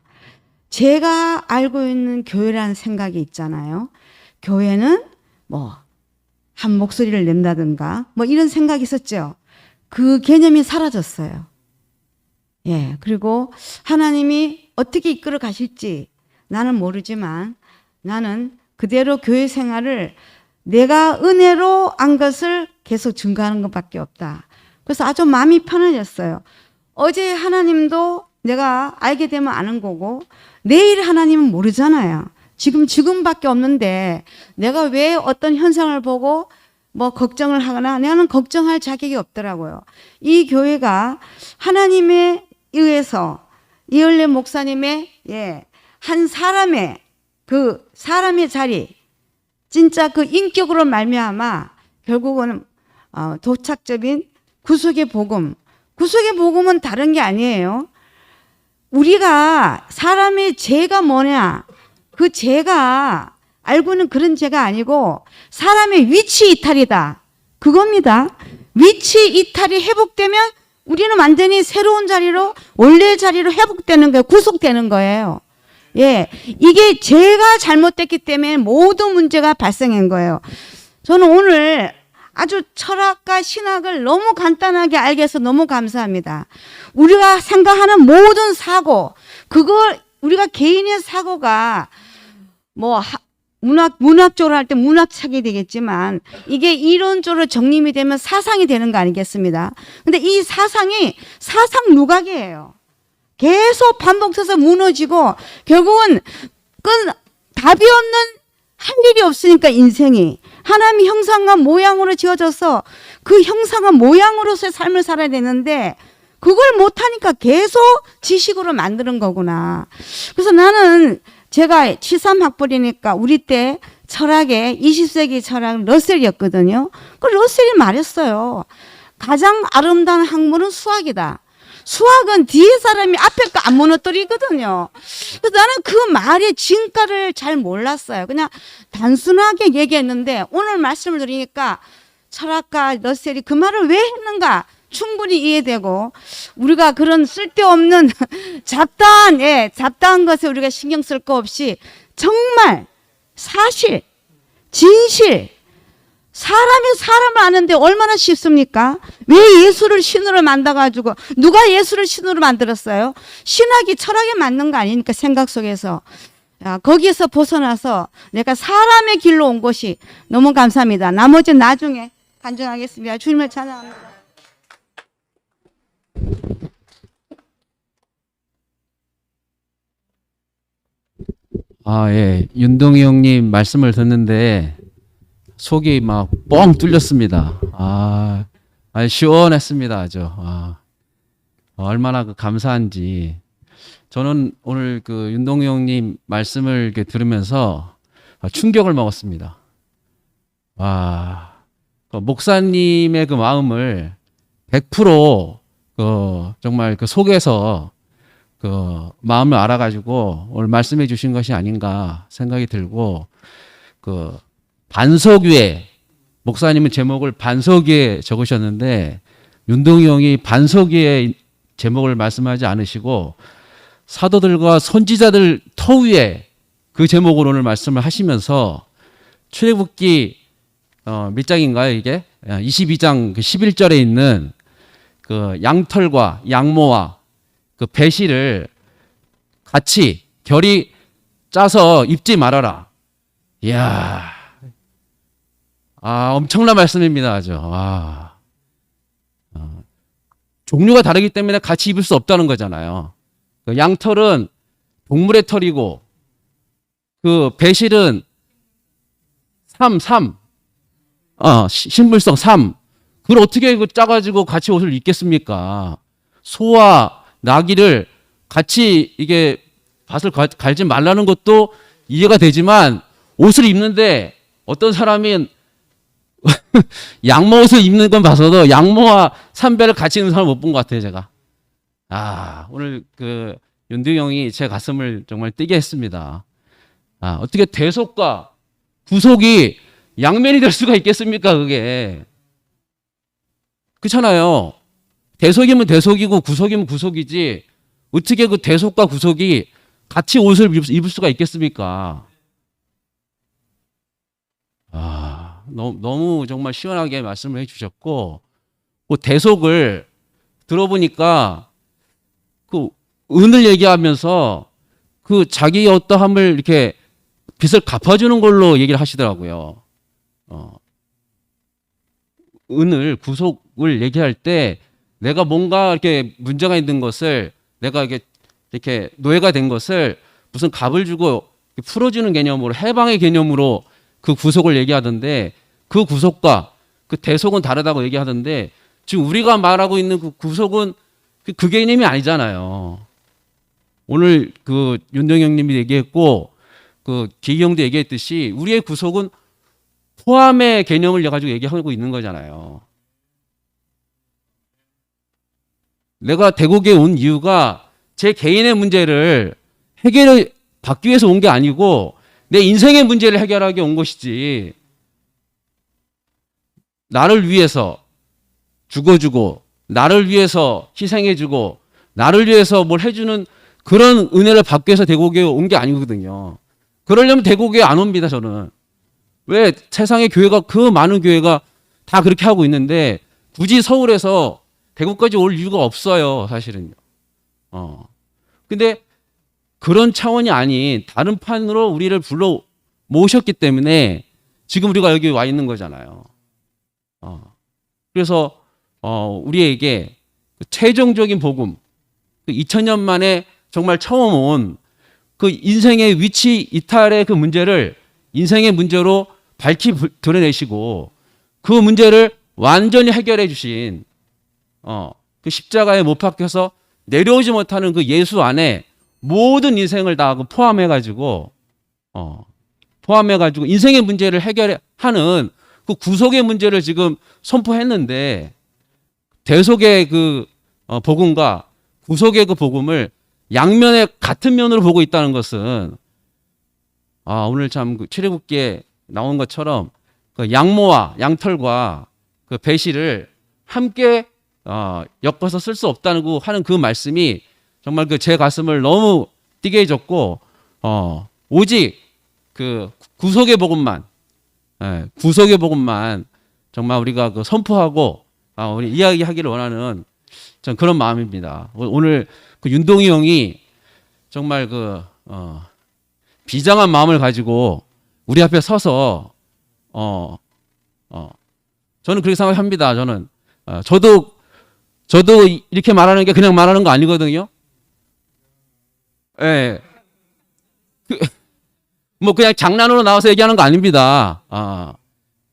제가 알고 있는 교회라는 생각이 있잖아요. 교회는 한 목소리를 낸다든가 이런 생각이 있었죠. 그 개념이 사라졌어요. 예, 그리고 하나님이 어떻게 이끌어 가실지 나는 모르지만 나는 그대로 교회 생활을 내가 은혜로 안 것을 계속 증거하는 것밖에 없다. 그래서 아주 마음이 편해졌어요. 어제 하나님도 내가 알게 되면 아는 거고 내일 하나님은 모르잖아요. 지금밖에 없는데 내가 왜 어떤 현상을 보고 걱정을 하거나 나는 걱정할 자격이 없더라고요. 이 교회가 하나님에 의해서 이열레 목사님의 한 사람의 그 사람의 자리 진짜 그 인격으로 말미암아 결국은 도착점인 구속의 복음. 구속의 복음은 다른 게 아니에요. 우리가 사람의 죄가 뭐냐? 그 죄가 알고는 그런 죄가 아니고 사람의 위치 이탈이다. 그겁니다. 위치 이탈이 회복되면 우리는 완전히 새로운 자리로 원래의 자리로 회복되는 거예요. 구속되는 거예요. 예, 이게 죄가 잘못됐기 때문에 모든 문제가 발생한 거예요. 저는 오늘 아주 철학과 신학을 너무 간단하게 알게 해서 너무 감사합니다. 우리가 생각하는 모든 사고, 그걸 우리가 개인의 사고가 문학적으로 할 때 문학책이 되겠지만 이게 이론적으로 정립이 되면 사상이 되는 거 아니겠습니다? 근데 이 사상이 사상 누각이에요. 계속 반복해서 무너지고 결국은 답이 없는 할 일이 없으니까 인생이 하나님의 형상과 모양으로 지어져서 그 형상과 모양으로서의 삶을 살아야 되는데 그걸 못하니까 계속 지식으로 만드는 거구나. 그래서 나는 제가 73학번이니까 우리 때 철학의 20세기 철학 러셀이었거든요. 그 러셀이 말했어요. 가장 아름다운 학문은 수학이다. 수학은 뒤에 사람이 앞에 거 안 무너뜨리거든요. 그래서 나는 그 말의 진가를 잘 몰랐어요. 그냥 단순하게 얘기했는데 오늘 말씀을 드리니까 철학가 러셀이 그 말을 왜 했는가 충분히 이해되고 우리가 그런 쓸데없는 잡다한 것에 우리가 신경 쓸 거 없이 정말 사실, 진실, 사람이 사람을 아는데 얼마나 쉽습니까? 왜 예수를 신으로 만들어가지고 누가 예수를 신으로 만들었어요? 신학이 철학에 맞는 거 아니니까 생각 속에서 거기에서 벗어나서 내가 사람의 길로 온 것이 너무 감사합니다. 나머지는 나중에 간증하겠습니다. 주님을 찬양합니다. 예. 윤동희 형님 말씀을 듣는데 속이 막 뻥 뚫렸습니다. 시원했습니다. 아주. 얼마나 감사한지. 저는 오늘 그 윤동희 형님 말씀을 이렇게 들으면서 충격을 먹었습니다. 그 목사님의 그 마음을 100% 정말 그 속에서 그 마음을 알아가지고 오늘 말씀해 주신 것이 아닌가 생각이 들고, 그 반석 위에, 목사님은 제목을 반석 위에 적으셨는데 윤동희 형이 반석 위에 제목을 말씀하지 않으시고 사도들과 선지자들 터 위에 그 제목으로 오늘 말씀을 하시면서 출애굽기 몇 장인가요 이게? 22장 그 11절에 있는 그 양털과 양모와 그 배실을 같이 결이 짜서 입지 말아라. 이야, 엄청난 말씀입니다. 아주. 종류가 다르기 때문에 같이 입을 수 없다는 거잖아요. 그 양털은 동물의 털이고, 그 배실은 식물성 삼. 그걸 어떻게 짜가지고 같이 옷을 입겠습니까? 소와 나귀를 같이 이게 밭을 갈지 말라는 것도 이해가 되지만, 옷을 입는데 어떤 사람이 양모 옷을 입는 건 봐서도 양모와 삼배를 같이 입는 사람 못 본 것 같아요, 제가. 오늘 그 윤두영 형이 제 가슴을 정말 뛰게 했습니다. 어떻게 대속과 구속이 양면이 될 수가 있겠습니까, 그게. 그렇잖아요. 대속이면 대속이고 구속이면 구속이지, 어떻게 그 대속과 구속이 같이 옷을 입을 수가 있겠습니까? 너무 정말 시원하게 말씀을 해주셨고, 그 대속을 들어보니까 그 은을 얘기하면서 그 자기의 어떠함을 이렇게 빚을 갚아주는 걸로 얘기를 하시더라고요. 은을, 구속을 얘기할 때 내가 뭔가 이렇게 문제가 있는 것을, 내가 이렇게 노예가 된 것을 무슨 값을 주고 풀어주는 개념으로, 해방의 개념으로 그 구속을 얘기하던데, 그 구속과 그 대속은 다르다고 얘기하던데, 지금 우리가 말하고 있는 그 구속은 그 개념이 아니잖아요. 오늘 그 윤동희 형님이 얘기했고, 그 기경도 얘기했듯이 우리의 구속은 포함의 개념을 가지고 얘기하고 있는 거잖아요. 내가 대국에 온 이유가 제 개인의 문제를 해결을 받기 위해서 온 게 아니고 내 인생의 문제를 해결하기 온 것이지, 나를 위해서 죽어주고 나를 위해서 희생해주고 나를 위해서 뭘 해주는 그런 은혜를 받기 위해서 대국에 온 게 아니거든요. 그러려면 대국에 안 옵니다, 저는. 왜 세상의 교회가, 그 많은 교회가 다 그렇게 하고 있는데 굳이 서울에서 대구까지 올 이유가 없어요, 사실은요. 근데 그런 차원이 아닌 다른 판으로 우리를 불러 모으셨기 때문에 지금 우리가 여기 와 있는 거잖아요. 그래서 우리에게 최종적인 복음, 2000년 만에 정말 처음 온 그 인생의 위치 이탈의 그 문제를 인생의 문제로 밝히 드러내시고 그 문제를 완전히 해결해 주신 그 십자가에 못 박혀서 내려오지 못하는 그 예수 안에 모든 인생을 다 포함해가지고 인생의 문제를 해결하는 그 구속의 문제를 지금 선포했는데 대속의 그 복음과 구속의 그 복음을 양면의 같은 면으로 보고 있다는 것은 오늘 참 그 출애굽기에 나온 것처럼 그 양모와 양털과 그 배실을 함께 엮어서 쓸 수 없다고 하는 그 말씀이 정말 그 제 가슴을 너무 뛰게 해줬고 오직 그 구속의 복음만 정말 우리가 그 선포하고 우리 이야기하기를 원하는 전 그런 마음입니다. 오늘 그 윤동희 형이 정말 그 비장한 마음을 가지고 우리 앞에 서서 저는 그렇게 생각합니다. 저도 이렇게 말하는 게 그냥 말하는 거 아니거든요. 예. 뭐 그냥 장난으로 나와서 얘기하는 거 아닙니다.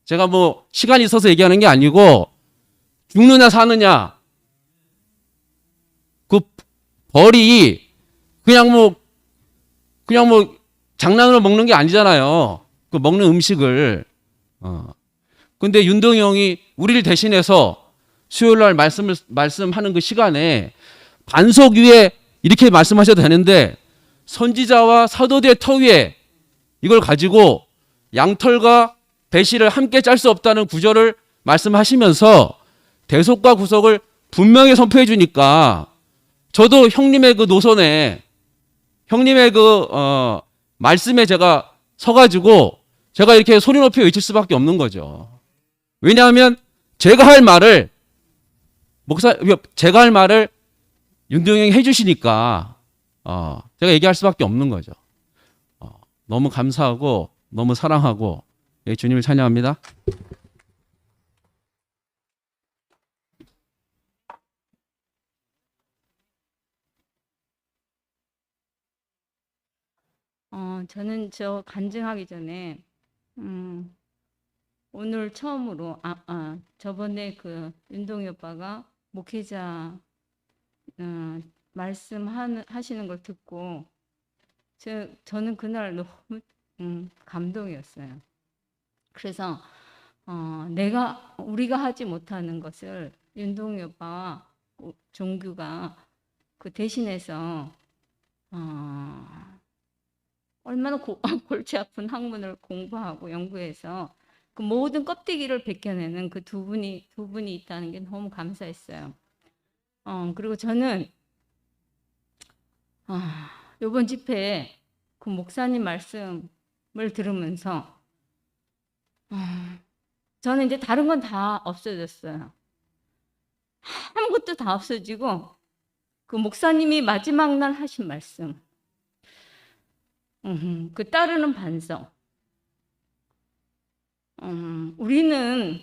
제가 뭐 시간이 있어서 얘기하는 게 아니고 죽느냐 사느냐 그 벌이 그냥 뭐 장난으로 먹는 게 아니잖아요. 그 먹는 음식을. 근데 윤동희 형이 우리를 대신해서 수요일 날 말씀하는 그 시간에 반석 위에 이렇게 말씀하셔도 되는데 선지자와 사도들의 터 위에 이걸 가지고 양털과 배실을 함께 짤 수 없다는 구절을 말씀하시면서 대속과 구속을 분명히 선포해 주니까 저도 형님의 그 노선에 형님의 그 말씀에 제가 서가지고 제가 이렇게 소리 높이 외칠 수밖에 없는 거죠. 왜냐하면 제가 할 말을 윤동희 형이 해주시니까 제가 얘기할 수밖에 없는 거죠. 너무 감사하고 너무 사랑하고 주님을 찬양합니다. 저는 저 간증하기 전에 오늘 처음으로 저번에 그 윤동희 오빠가 목회자 말씀하시는 걸 듣고 저는 그날 너무 감동이었어요. 그래서 우리가 하지 못하는 것을 윤동희 오빠와 종규가 그 대신해서 얼마나 골치 아픈 학문을 공부하고 연구해서 그 모든 껍데기를 벗겨내는 그 두 분이 있다는 게 너무 감사했어요. 그리고 저는 이번 집회에 그 목사님 말씀을 들으면서 저는 이제 다른 건 다 없어졌어요. 아무것도 다 없어지고 그 목사님이 마지막 날 하신 말씀, 그 따르는 반석. 우리는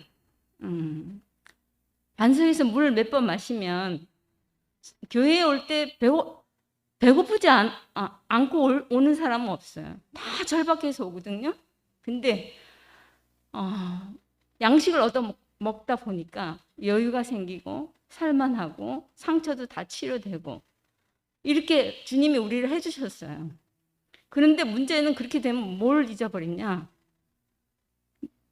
반석에서 물 몇 번 마시면 교회에 올 때 배고프지 않고 오는 사람은 없어요. 다 절박해서 오거든요. 근데 양식을 얻어 먹다 보니까 여유가 생기고 살만하고 상처도 다 치료되고 이렇게 주님이 우리를 해주셨어요. 그런데 문제는 그렇게 되면 뭘 잊어버리냐?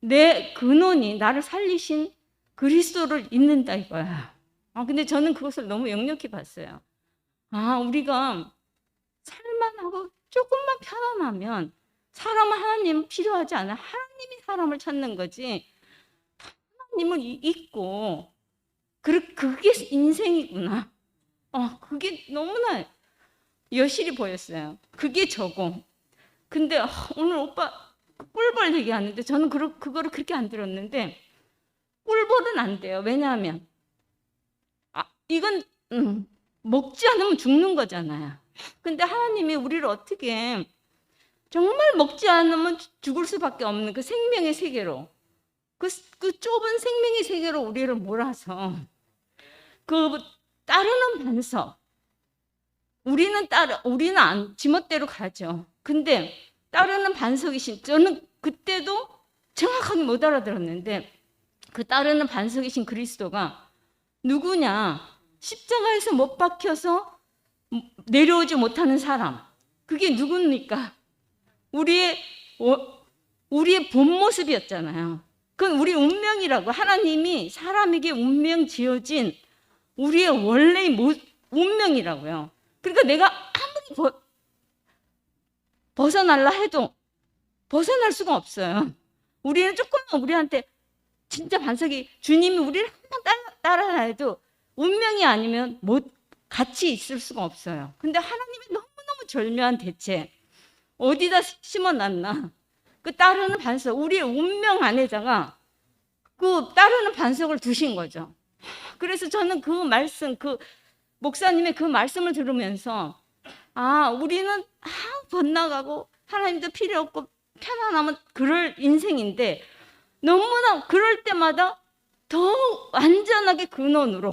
내 근원이 나를 살리신 그리스도를 잊는다 이거야. 근데 저는 그것을 너무 역력히 봤어요. 우리가 살만하고 조금만 편안하면 사람은 하나님 필요하지 않아. 하나님이 사람을 찾는 거지. 하나님을 잊고 그게 인생이구나. 그게 너무나 여실히 보였어요. 그게 저고. 근데 오늘 오빠 꿀벌 얘기하는데 저는 그거를 그렇게 안 들었는데 꿀벌은 안 돼요. 왜냐하면 이건 먹지 않으면 죽는 거잖아요. 근데 하나님이 우리를 어떻게 정말 먹지 않으면 죽을 수밖에 없는 그 생명의 세계로 그 좁은 생명의 세계로 우리를 몰아서 그 따르는 반석. 우리는 지멋대로 가죠. 근데 따르는 반석이신, 저는 그때도 정확하게 못 알아들었는데 그 따르는 반석이신 그리스도가 누구냐? 십자가에서 못 박혀서 내려오지 못하는 사람. 그게 누굽니까? 우리의 본 모습이었잖아요. 그건 우리 운명이라고. 하나님이 사람에게 운명 지어진 우리의 원래의 운명이라고요. 그러니까 내가 아무리 벗어날라 해도 벗어날 수가 없어요. 우리는 조금만 우리한테 진짜 반석이, 주님이 우리를 한번 따라라 해도 운명이 아니면 같이 있을 수가 없어요. 근데 하나님이 너무너무 절묘한 대체, 어디다 심어놨나? 그 따르는 반석, 우리의 운명 안에다가 그 따르는 반석을 두신 거죠. 그래서 저는 그 말씀, 그 목사님의 그 말씀을 들으면서, 우리는 번나가고 하나님도 필요 없고 편안하면 그럴 인생인데, 너무나 그럴 때마다 더 완전하게 근원으로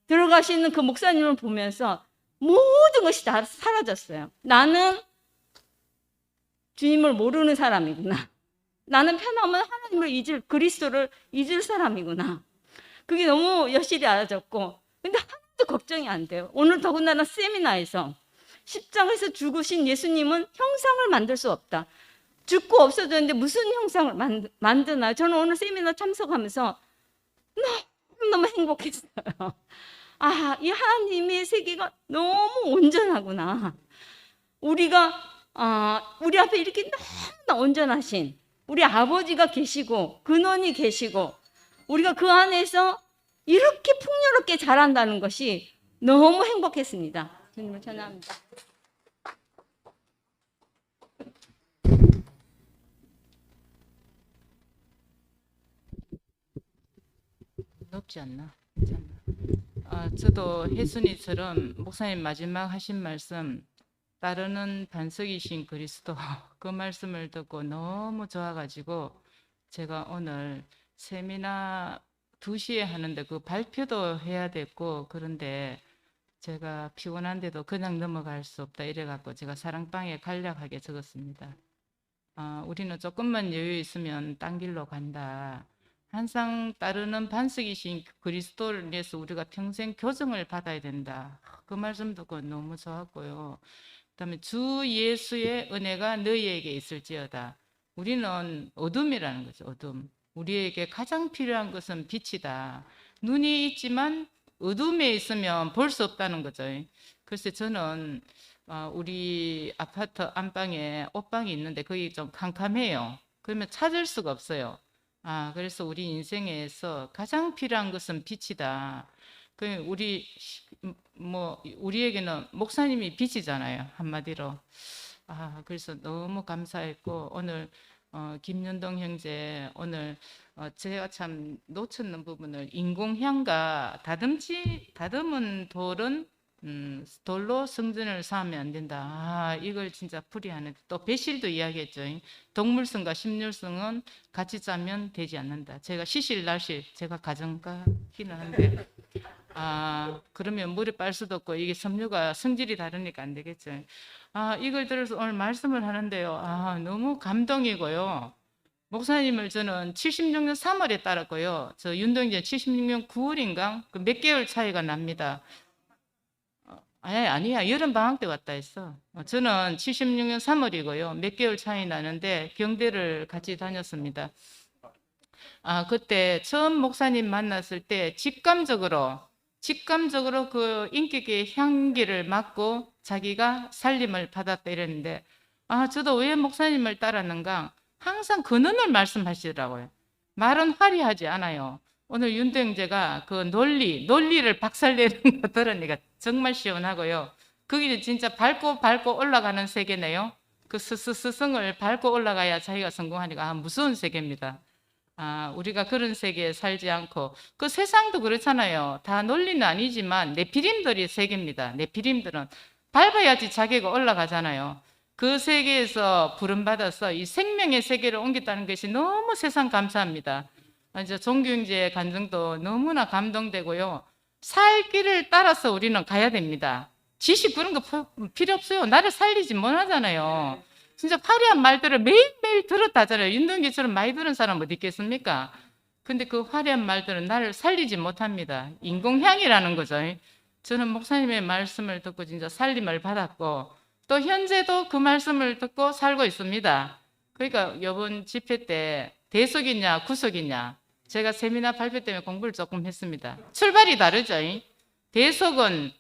들어가시는 그 목사님을 보면서 모든 것이 다 사라졌어요. 나는 주님을 모르는 사람이구나. 나는 편하면 하나님을 그리스도를 잊을 사람이구나. 그게 너무 여실히 알아졌고, 근데 하나도 걱정이 안 돼요. 오늘 더군다나 세미나에서 십자가에서 죽으신 예수님은 형상을 만들 수 없다. 죽고 없어졌는데 무슨 형상을 만드나요? 저는 오늘 세미나 참석하면서 너무 행복했어요. 이 하나님의 세계가 너무 온전하구나. 우리 앞에 이렇게 너무나 온전하신 우리 아버지가 계시고 근원이 계시고 우리가 그 안에서 이렇게 풍요롭게 자란다는 것이 너무 행복했습니다. 주님을 찬양합니다. 높지 않나? 괜찮나? 저도 혜순이처럼 목사님 마지막 하신 말씀, 따르는 반석이신 그리스도, 그 말씀을 듣고 너무 좋아가지고 제가 오늘 세미나 2시에 하는데 그 발표도 해야 됐고, 그런데 제가 피곤한데도 그냥 넘어갈 수 없다 이래갖고 제가 사랑방에 간략하게 적었습니다. 우리는 조금만 여유 있으면 딴 길로 간다. 항상 따르는 반석이신 그리스도를 위해서 우리가 평생 교정을 받아야 된다. 그 말씀 듣고 너무 좋았고요. 그다음에 주 예수의 은혜가 너희에게 있을지어다. 우리는 어둠이라는 거죠. 어둠. 우리에게 가장 필요한 것은 빛이다. 눈이 있지만 어둠에 있으면 볼 수 없다는 거죠. 그래서 저는 우리 아파트 안방에 옷방이 있는데 거기 좀 캄캄해요. 그러면 찾을 수가 없어요. 그래서 우리 인생에서 가장 필요한 것은 빛이다. 우리에게는 목사님이 빛이잖아요. 한마디로. 그래서 너무 감사했고, 오늘 김윤동 형제 오늘 제가 참 놓쳤는 부분을, 인공향과 다듬은 돌은 돌로 성전을 쌓으면 안 된다. 이걸 진짜 풀이하는. 또 배실도 이야기했죠. 동물성과 식물성은 같이 짜면 되지 않는다. 제가 시실날실 제가 가정가기는 한데 그러면 물에 빨 수도 없고 이게 섬유가 성질이 다르니까 안 되겠죠. 이걸 들어서 오늘 말씀을 하는데요. 너무 감동이고요. 목사님을 저는 76년 3월에 따랐고요. 저 윤동재 76년 9월인가 그 몇 개월 차이가 납니다. 아니야. 여름방학 때 왔다 했어. 저는 76년 3월이고요. 몇 개월 차이 나는데 경대를 같이 다녔습니다. 그때 처음 목사님 만났을 때 직감적으로 그 인격의 향기를 맡고 자기가 살림을 받았다 이랬는데, 저도 왜 목사님을 따랐는가? 항상 근원을 말씀하시더라고요. 말은 화려하지 않아요. 오늘 윤대영제가 그 논리를 박살내는 거 들으니까 정말 시원하고요. 거기는 진짜 밟고 올라가는 세계네요. 그 스승을 밟고 올라가야 자기가 성공하니까 무서운 세계입니다. 우리가 그런 세계에 살지 않고, 그 세상도 그렇잖아요. 다 논리는 아니지만 네피림들이 세계입니다. 네피림들은 밟아야지 자기가 올라가잖아요. 그 세계에서 부름받아서 이 생명의 세계를 옮겼다는 것이 너무 세상 감사합니다. 이제 종교형제의 간증도 너무나 감동되고요. 살 길을 따라서 우리는 가야 됩니다. 지식 그런 거 필요 없어요. 나를 살리지 못하잖아요. 진짜 화려한 말들을 매일매일 들었다 하잖아요. 윤동기처럼 많이 들은 사람 어디 있겠습니까? 근데 그 화려한 말들은 나를 살리지 못합니다. 인공향이라는 거죠. 저는 목사님의 말씀을 듣고 진짜 살림을 받았고 또 현재도 그 말씀을 듣고 살고 있습니다. 그러니까 이번 집회 때 대속이냐 구속이냐, 제가 세미나 발표 때문에 공부를 조금 했습니다. 출발이 다르죠. 대속은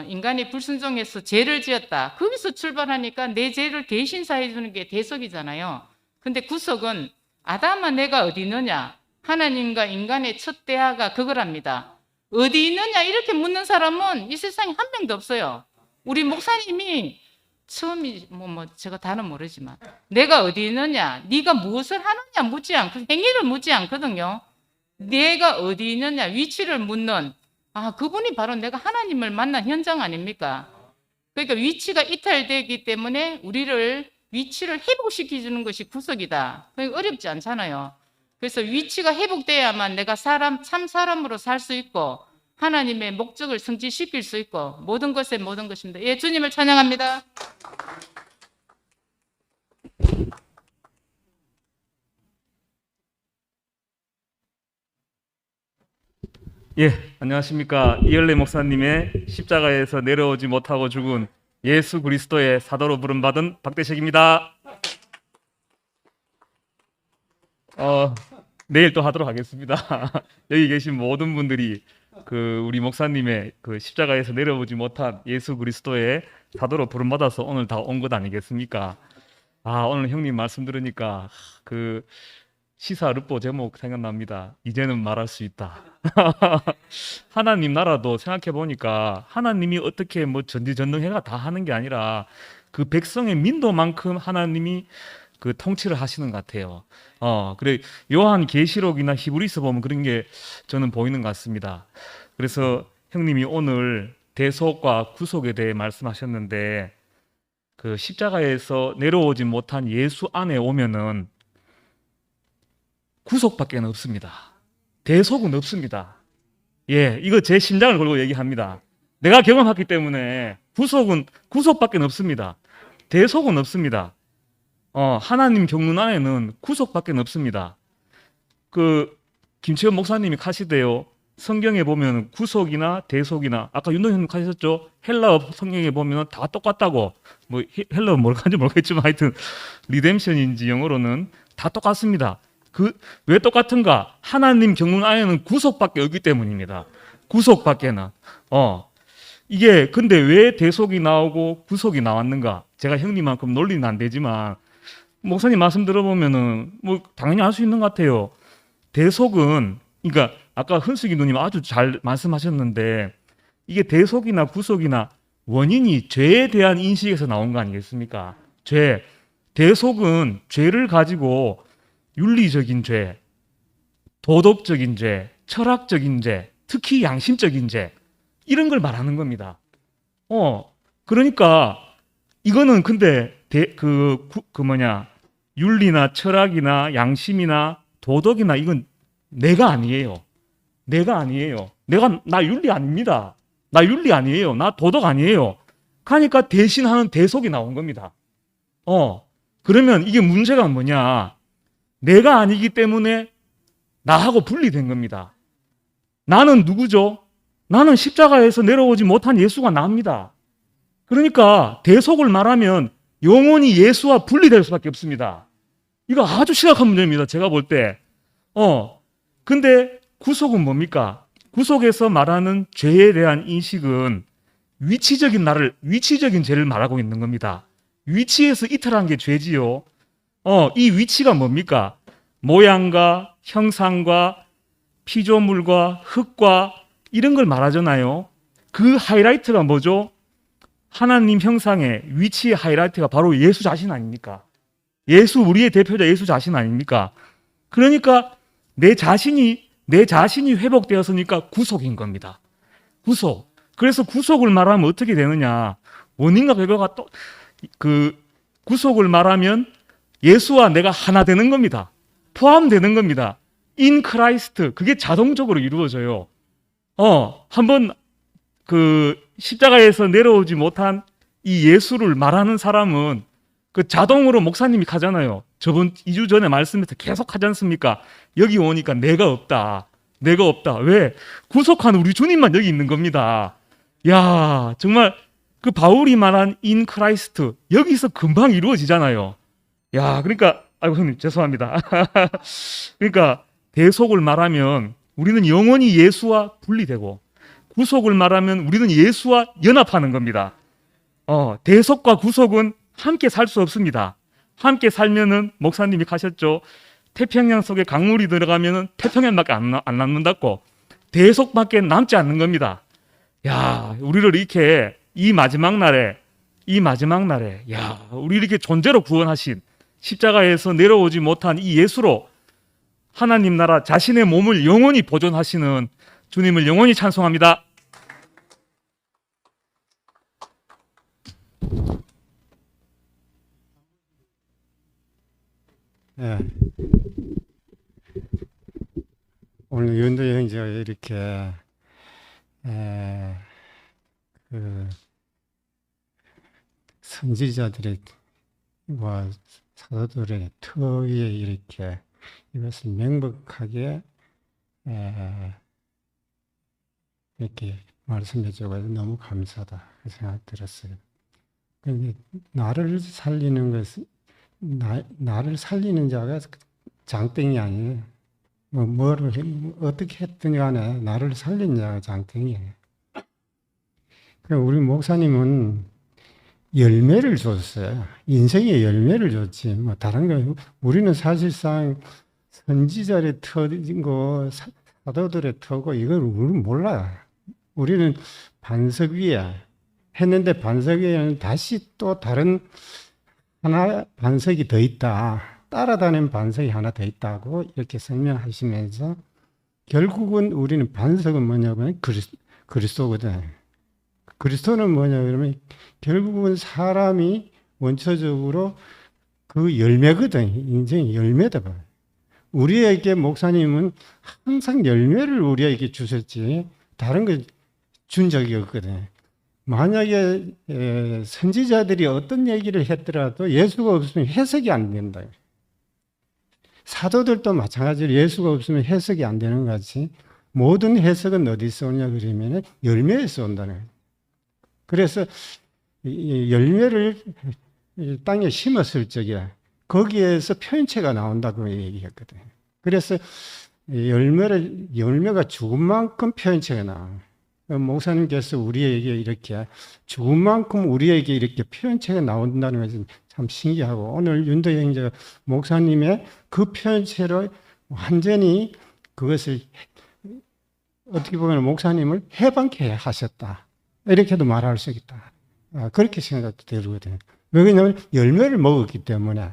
인간이 불순종해서 죄를 지었다. 거기서 출발하니까 내 죄를 대신 사해 주는 게 대속이잖아요. 근데 구속은 아담아 내가 어디 있느냐, 하나님과 인간의 첫 대화가 그거랍니다. 어디 있느냐 이렇게 묻는 사람은 이 세상에 한 명도 없어요. 우리 목사님이 처음이 제가 다는 모르지만 내가 어디 있느냐, 네가 무엇을 하느냐 묻지 않고 행위를 묻지 않거든요. 내가 어디 있느냐 위치를 묻는, 그분이 바로 내가 하나님을 만난 현장 아닙니까? 그러니까 위치가 이탈되기 때문에 우리를 위치를 회복시켜 주는 것이 구속이다. 그러니까 어렵지 않잖아요. 그래서 위치가 회복돼야만 내가 참 사람으로 살 수 있고 하나님의 목적을 성취시킬 수 있고 모든 것에 모든 것입니다. 예, 주님을 찬양합니다. 예, 안녕하십니까. 이열래 목사님의 십자가에서 내려오지 못하고 죽은 예수 그리스도의 사도로 부름받은 박대식입니다. 내일 또 하도록 하겠습니다. 여기 계신 모든 분들이 우리 목사님의 십자가에서 내려오지 못한 예수 그리스도의 사도로 부름받아서 오늘 다 온 것 아니겠습니까? 오늘 형님 말씀 들으니까 시사 르포 제목 생각납니다. 이제는 말할 수 있다. 하나님 나라도 생각해 보니까 하나님이 어떻게 전지전능해가 다 하는 게 아니라 그 백성의 민도만큼 하나님이 통치를 하시는 것 같아요. 그래 요한 계시록이나 히브리서 보면 그런 게 저는 보이는 것 같습니다. 그래서 형님이 오늘 대속과 구속에 대해 말씀하셨는데 십자가에서 내려오지 못한 예수 안에 오면은 구속밖에 없습니다. 대속은 없습니다. 예, 이거 제 심장을 걸고 얘기합니다. 내가 경험했기 때문에 구속밖에 없습니다. 대속은 없습니다. 하나님 경륜 안에는 구속밖에 없습니다. 김채원 목사님이 하시대요. 성경에 보면 구속이나 대속이나 아까 윤동현님 하셨죠. 헬라어 성경에 보면 다 똑같다고. 헬라어 뭘까지 모르겠지만 하여튼 리뎀션인지 영어로는 다 똑같습니다. 왜 똑같은가? 하나님 경륜 안에는 구속밖에 없기 때문입니다. 구속밖에는. 이게 근데 왜 대속이 나오고 구속이 나왔는가? 제가 형님만큼 논리는 안 되지만 목사님 말씀 들어보면은 당연히 알 수 있는 것 같아요. 대속은 그러니까 아까 흔숙이 누님 아주 잘 말씀하셨는데 이게 대속이나 구속이나 원인이 죄에 대한 인식에서 나온 거 아니겠습니까? 죄. 대속은 죄를 가지고 윤리적인 죄, 도덕적인 죄, 철학적인 죄, 특히 양심적인 죄 이런 걸 말하는 겁니다. 그러니까 이거는 근데 윤리나 철학이나 양심이나 도덕이나 이건 내가 아니에요. 나 윤리 아닙니다. 나 윤리 아니에요. 나 도덕 아니에요. 그러니까 대신하는 대속이 나온 겁니다. 그러면 이게 문제가 뭐냐? 내가 아니기 때문에 나하고 분리된 겁니다. 나는 누구죠? 나는 십자가에서 내려오지 못한 예수가 나입니다. 그러니까 대속을 말하면 영원히 예수와 분리될 수밖에 없습니다. 이거 아주 심각한 문제입니다. 제가 볼 때. 근데 구속은 뭡니까? 구속에서 말하는 죄에 대한 인식은 위치적인 죄를 말하고 있는 겁니다. 위치에서 이탈한 게 죄지요. 이 위치가 뭡니까? 모양과 형상과 피조물과 흙과 이런 걸 말하잖아요. 그 하이라이트가 뭐죠? 하나님 형상의 위치의 하이라이트가 바로 예수 자신 아닙니까? 우리의 대표자 예수 자신 아닙니까? 그러니까 내 자신이 회복되었으니까 구속인 겁니다. 구속. 그래서 구속을 말하면 어떻게 되느냐? 원인과 결과가 또 구속을 말하면 예수와 내가 하나 되는 겁니다. 포함되는 겁니다. In Christ. 그게 자동적으로 이루어져요. 한번 십자가에서 내려오지 못한 이 예수를 말하는 사람은 자동으로 목사님이 가잖아요. 저번 2주 전에 말씀에서 계속 하지 않습니까? 여기 오니까 내가 없다. 내가 없다. 왜? 구속한 우리 주님만 여기 있는 겁니다. 야, 정말 그 바울이 말한 인 크라이스트 여기서 금방 이루어지잖아요. 야, 그러니까 아이고 형님 죄송합니다. 그러니까 대속을 말하면 우리는 영원히 예수와 분리되고 구속을 말하면 우리는 예수와 연합하는 겁니다. 대속과 구속은 함께 살 수 없습니다. 함께 살면은 목사님이 가셨죠. 태평양 속에 강물이 들어가면은 태평양밖에 안 남는다고 대속밖에 남지 않는 겁니다. 야, 우리를 이렇게 이 마지막 날에 야, 우리 이렇게 존재로 구원하신 십자가에서 내려오지 못한 이 예수로 하나님 나라 자신의 몸을 영원히 보존하시는 주님을 영원히 찬송합니다. 예. 오늘 윤도 형제가 이렇게 그 선지자들의 와 사도들의 터위에 이렇게 이것을 명백하게 이렇게 말씀해줘서 너무 감사하다 그 생각 들었어요. 근데 나를 살리는 것은 나를 살리는 자가 장땡이 아니에요. 뭐를 어떻게 했든 간에 나를 살린 자가 장땡이에요. 우리 목사님은 열매를 줬어요. 인생의 열매를 줬지. 뭐 다른 거 우리는 사실상 선지자의 터진 거 사도들의 터고 이걸 우리는 몰라요. 우리는 반석 위에 했는데 반석 위에는 다시 또 다른 하나 반석이 더 있다. 따라다니는 반석이 하나 더 있다고 이렇게 설명하시면서 결국은 우리는 반석은 뭐냐면 그리스도거든. 그리스도는 뭐냐 그러면 결국은 사람이 원초적으로 그 열매거든. 인생의 열매다. 우리에게 목사님은 항상 열매를 우리에게 주셨지 다른 거 준 적이 없거든. 만약에 선지자들이 어떤 얘기를 했더라도 예수가 없으면 해석이 안 된다. 사도들도 마찬가지로 예수가 없으면 해석이 안 되는 것 같이 모든 해석은 어디서 오냐 그러면 열매에서 온다는 거예요. 그래서 열매를 땅에 심었을 적에 거기에서 표현체가 나온다고 얘기했거든. 그래서 열매가 죽은 만큼 표현체가 나와요. 목사님께서 우리에게 이렇게 죽은 만큼 우리에게 이렇게 표현체가 나온다는 것은 참 신기하고 오늘 윤도 형제가 목사님의 그 표현체로 완전히 그것을 어떻게 보면 목사님을 해방케 하셨다. 이렇게도 말할 수 있다. 그렇게 생각도 들거든요. 왜냐하면 열매를 먹었기 때문에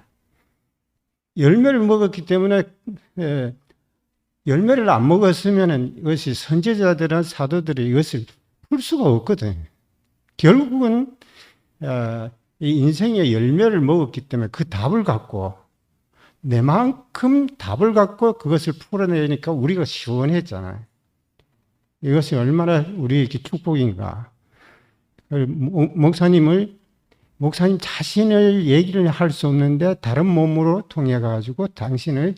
열매를 안 먹었으면 이것이 선지자들은 사도들이 이것을 풀 수가 없거든. 결국은 이 인생의 열매를 먹었기 때문에 그 답을 갖고 내만큼 답을 갖고 그것을 풀어내니까 우리가 시원했잖아요. 이것이 얼마나 우리에게 축복인가. 목사님 자신을 얘기를 할 수 없는데 다른 몸으로 통해 가지고 당신을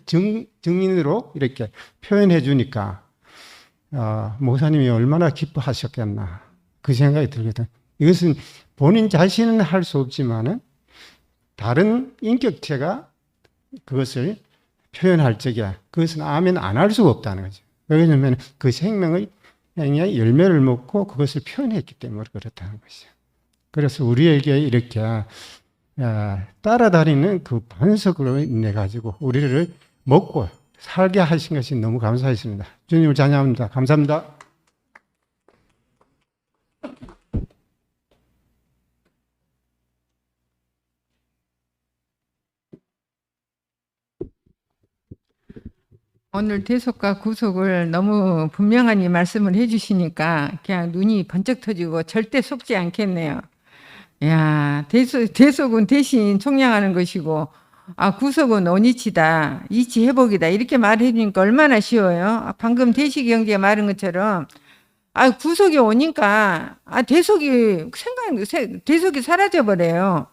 증인으로 이렇게 표현해 주니까 목사님이 얼마나 기뻐하셨겠나 그 생각이 들거든. 이것은 본인 자신은 할 수 없지만은 다른 인격체가 그것을 표현할 적에 그것은 아멘 안 할 수가 없다는 거죠. 왜냐하면 그 생명의 열매를 먹고 그것을 표현했기 때문에 그렇다는 것이죠. 그래서 우리에게 이렇게 따라다니는 그 반석으로 인해 가지고 우리를 먹고 살게 하신 것이 너무 감사했습니다. 주님을 찬양합니다. 감사합니다. 오늘 대속과 구속을 너무 분명하니 말씀을 해주시니까 그냥 눈이 번쩍 터지고 절대 속지 않겠네요. 야, 대속은 대신 총량하는 것이고, 구속은 원위치다, 이치 회복이다 이렇게 말해주니까 얼마나 쉬워요. 방금 대식이 형제가 말한 것처럼, 구속이 오니까 대속이 사라져 버려요.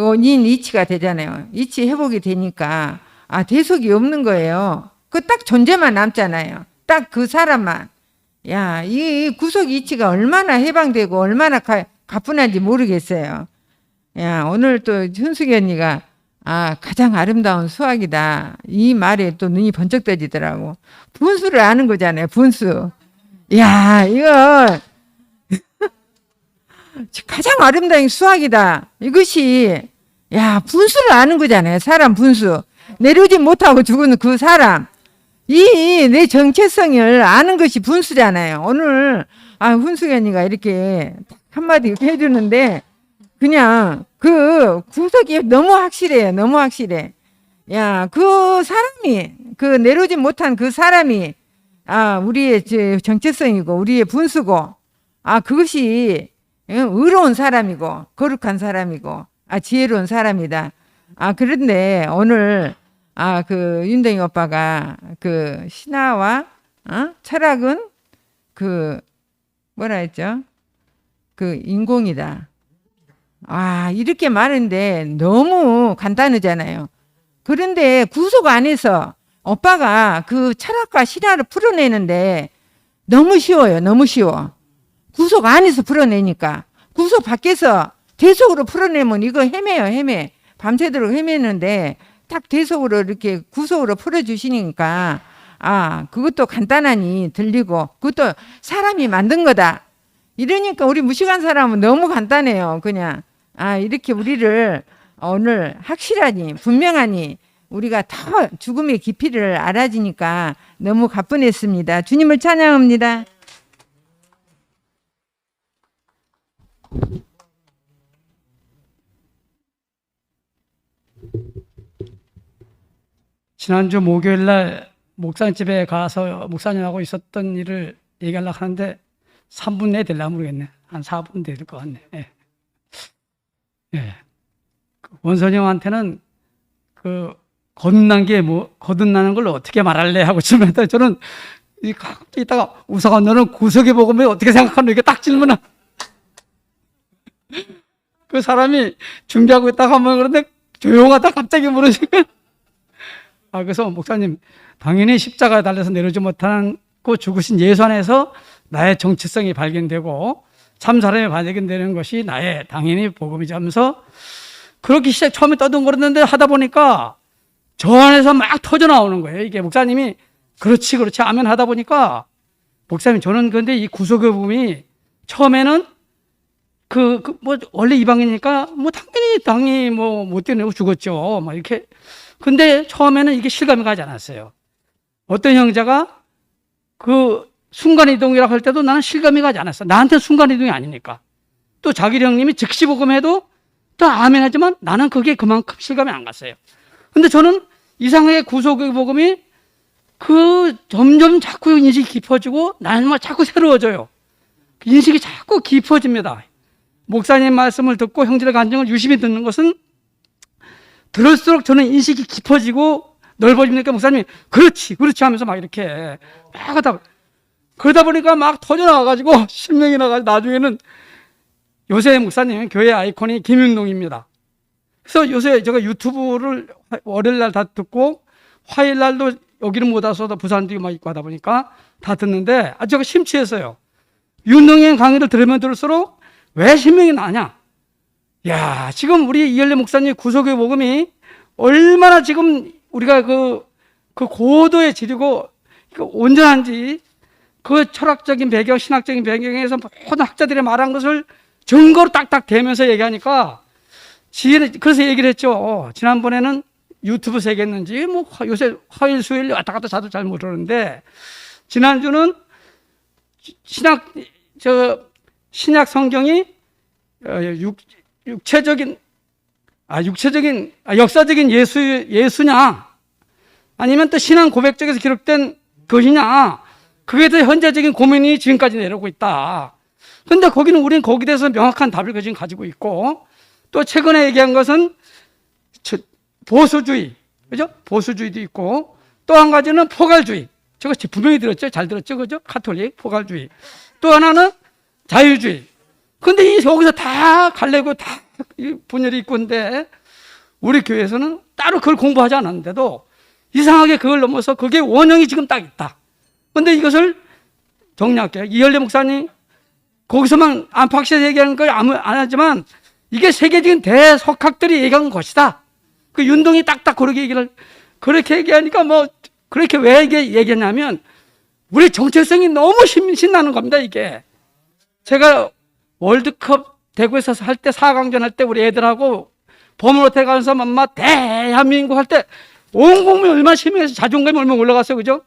그 원인 이치가 되잖아요. 이치 회복이 되니까 대속이 없는 거예요. 그 딱 존재만 남잖아요. 딱 그 사람만. 야, 이 구속 이치가 얼마나 해방되고 얼마나 가뿐한지 모르겠어요. 야, 오늘 또 현숙이 언니가 가장 아름다운 수학이다. 이 말에 또 눈이 번쩍 떠지더라고. 분수를 아는 거잖아요. 분수. 야, 이거 가장 아름다운 수학이다. 이것이 분수를 아는 거잖아요. 사람 분수. 내려오지 못하고 죽은 그 사람. 이 내 정체성을 아는 것이 분수잖아요. 오늘 훈숙이 언니가 이렇게 한마디 해주는데 그냥 그 구석이 너무 확실해요. 너무 확실해. 야, 그 사람이 그 내려오지 못한 그 사람이 우리의 정체성이고 우리의 분수고 그것이 의로운 사람이고 거룩한 사람이고 지혜로운 사람이다. 그런데 오늘 그 윤동이 오빠가 그 신화와 철학은 그 뭐라 했죠? 그 인공이다. 이렇게 많은데 너무 간단하잖아요. 그런데 구속 안에서 오빠가 그 철학과 신화를 풀어내는데 너무 쉬워요. 너무 쉬워. 구속 안에서 풀어내니까. 구속 밖에서 대속으로 풀어내면 이거 헤매. 밤새도록 헤매는데 딱 대속으로 이렇게 구속으로 풀어주시니까 그것도 간단하니 들리고 그것도 사람이 만든 거다. 이러니까 우리 무식한 사람은 너무 간단해요. 그냥 이렇게 우리를 오늘 확실하니 분명하니 우리가 더 죽음의 깊이를 알아지니까 너무 가뿐했습니다. 주님을 찬양합니다. 지난주 목요일 날 목사님 집에 가서 목사님하고 있었던 일을 얘기하려고 하는데 3분 내에 되려면 모르겠네. 한 4분 될 것 같네. 원선이 형한테는 그 거듭나는 걸 어떻게 말할래 하고 질문했더니 저는 이따가 우사가 너는 구속의 복음에 어떻게 생각하는 이렇게 딱 질문을 그 사람이 준비하고 있다가 하면 그런데 조용하다 갑자기 물으시니까 그래서 목사님 당연히 십자가에 달려서 내려오지 못하고 죽으신 예수 안에서 나의 정체성이 발견되고 참 사람이 발견되는 것이 나의 당연히 복음이지 하면서 그렇게 처음에 떠듬거렸는데 하다 보니까 저 안에서 막 터져 나오는 거예요. 이게 목사님이 그렇지 아멘 하다 보니까 목사님 저는 근데 이 구속의 복음이 처음에는 뭐 원래 이방이니까 뭐 당연히 뭐 못 뛰어내고 죽었죠. 막 이렇게. 근데 처음에는 이게 실감이 가지 않았어요. 어떤 형제가 그 순간이동이라고 할 때도 나는 실감이 가지 않았어. 나한테 순간이동이 아니니까. 또 자기 형님이 즉시 복음해도 또 아멘 하지만 나는 그게 그만큼 실감이 안 갔어요. 근데 저는 이상하게 구속의 복음이 점점 자꾸 인식이 깊어지고 나는 막 자꾸 새로워져요. 인식이 자꾸 깊어집니다. 목사님 말씀을 듣고 형제의 간증을 유심히 듣는 것은 들을수록 저는 인식이 깊어지고 넓어지니까 목사님이 그렇지 하면서 막 이렇게 막 하다 그러다 보니까 막 터져나와가지고 실명이 나가지고 나중에는 요새 목사님 교회 아이콘이 김윤동입니다. 그래서 요새 제가 유튜브를 월요일 날 다 듣고 화요일 날도 여기는 못 와서 부산도 막 있고 하다 보니까 다 듣는데 제가 심취했어요. 윤동의 강의를 들으면 들을수록 왜 실명이 나냐? 야, 지금 우리 이열래 목사님 구속의 복음이 얼마나 지금 우리가 그 고도의 질이고 온전한지 그 철학적인 배경, 신학적인 배경에서 모든 학자들이 말한 것을 증거로 딱딱 대면서 얘기하니까 그래서 얘기를 했죠. 지난번에는 유튜브 세계했는지 뭐 요새 화요일, 수요일 왔다 갔다 자도 잘 모르는데 지난주는 신약 성경이 역사적인 예수냐 아니면 또 신앙 고백 쪽에서 기록된 것이냐 그게 더 현재적인 고민이 지금까지 내려오고 있다. 그런데 우리는 거기에 대해서 명확한 답을 지금 가지고 있고 또 최근에 얘기한 것은 보수주의, 그죠? 보수주의도 있고 또 한 가지는 포괄주의. 저거 분명히 들었죠? 잘 들었죠? 그죠? 카톨릭, 포괄주의. 또 하나는 자유주의. 근데 여기서 다 갈래고 다 분열이 있고 한데 우리 교회에서는 따로 그걸 공부하지 않았는데도 이상하게 그걸 넘어서 그게 원형이 지금 딱 있다. 근데 이것을 정리할게요. 이열래 목사님 거기서만 안팎에서 얘기하는 걸 안 하지만 이게 세계적인 대석학들이 얘기한 것이다. 그 윤동이 딱딱 그렇게 얘기하니까 뭐 그렇게 왜 얘기했냐면 우리 정체성이 너무 신나는 겁니다. 이게 제가 월드컵 대구에서 할 때 4강전 할 때 우리 애들하고 범호텔 가면서 막 대한민국 할 때 온 국민이 얼마나 심해서 자존감이 얼마나 올라갔어요. 그죠?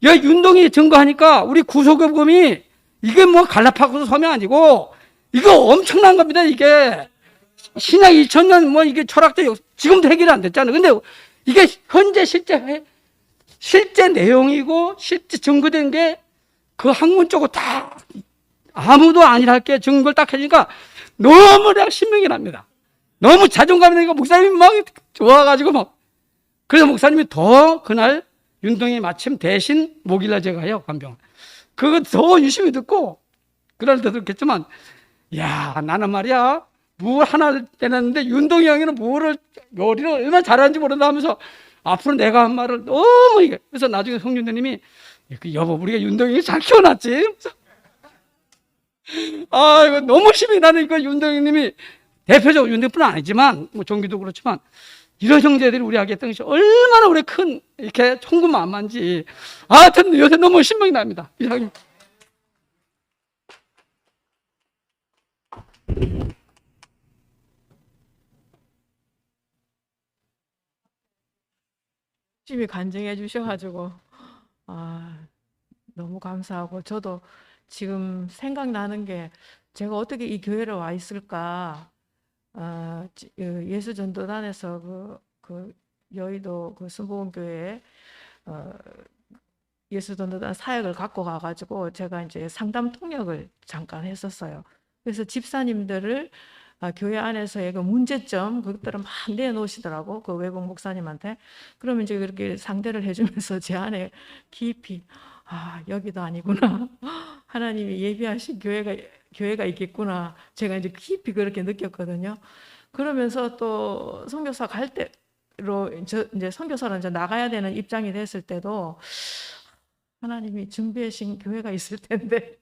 여기 윤동이 증거하니까 우리 구속요금이 이게 뭐 갈라파고스 섬이 아니고 이거 엄청난 겁니다. 이게 신약 2000년 뭐 이게 철학적 지금도 해결이 안 됐잖아요. 근데 이게 현재 실제 내용이고 실제 증거된 게 그 학문 쪽으로 다 아무도 아니랄 게 증거를 딱 해주니까 너무 내가 신명이 납니다. 너무 자존감이 나니까 목사님이 막 좋아가지고 막 그래서 목사님이 더 그날 윤동이 마침 대신 목요일날 제가 해요 간병. 그거 더 유심히 듣고 그날 더 듣겠지만 야 나는 말이야 물 하나 떼놨는데 윤동이 형이는 요리를 얼마나 잘하는지 모른다 하면서 앞으로 내가 한 말을 너무 이게 그래서 나중에 성윤대님이 여보 우리가 윤동이 잘 키워놨지. 아 이거 너무 심히 나는 이거 윤동님이 대표적으로 윤동뿐 아니지만 뭐 종기도 그렇지만 이런 형제들이 우리에게 했던 것이 얼마나 우리 큰 이렇게 천군만마인지 하여튼 요새 너무 신명이 납니다. 이상입니다. 열심히 간증해 주셔가지고 너무 감사하고 저도 지금 생각나는 게 제가 어떻게 이 교회를 와 있을까. 예수전도단에서 그 여의도 그 순복음교회에 예수전도단 사역을 갖고 가가지고 제가 이제 상담 통역을 잠깐 했었어요. 그래서 집사님들을 교회 안에서의 그 문제점 그것들을 막 내놓으시더라고 그 외국 목사님한테. 그러면 이제 그렇게 상대를 해주면서 제 안에 깊이 여기도 아니구나. 하나님이 예비하신 교회가 있겠구나. 제가 이제 깊이 그렇게 느꼈거든요. 그러면서 또 선교사 갈 때로 이제 선교사로 이제 나가야 되는 입장이 됐을 때도 하나님이 준비하신 교회가 있을 텐데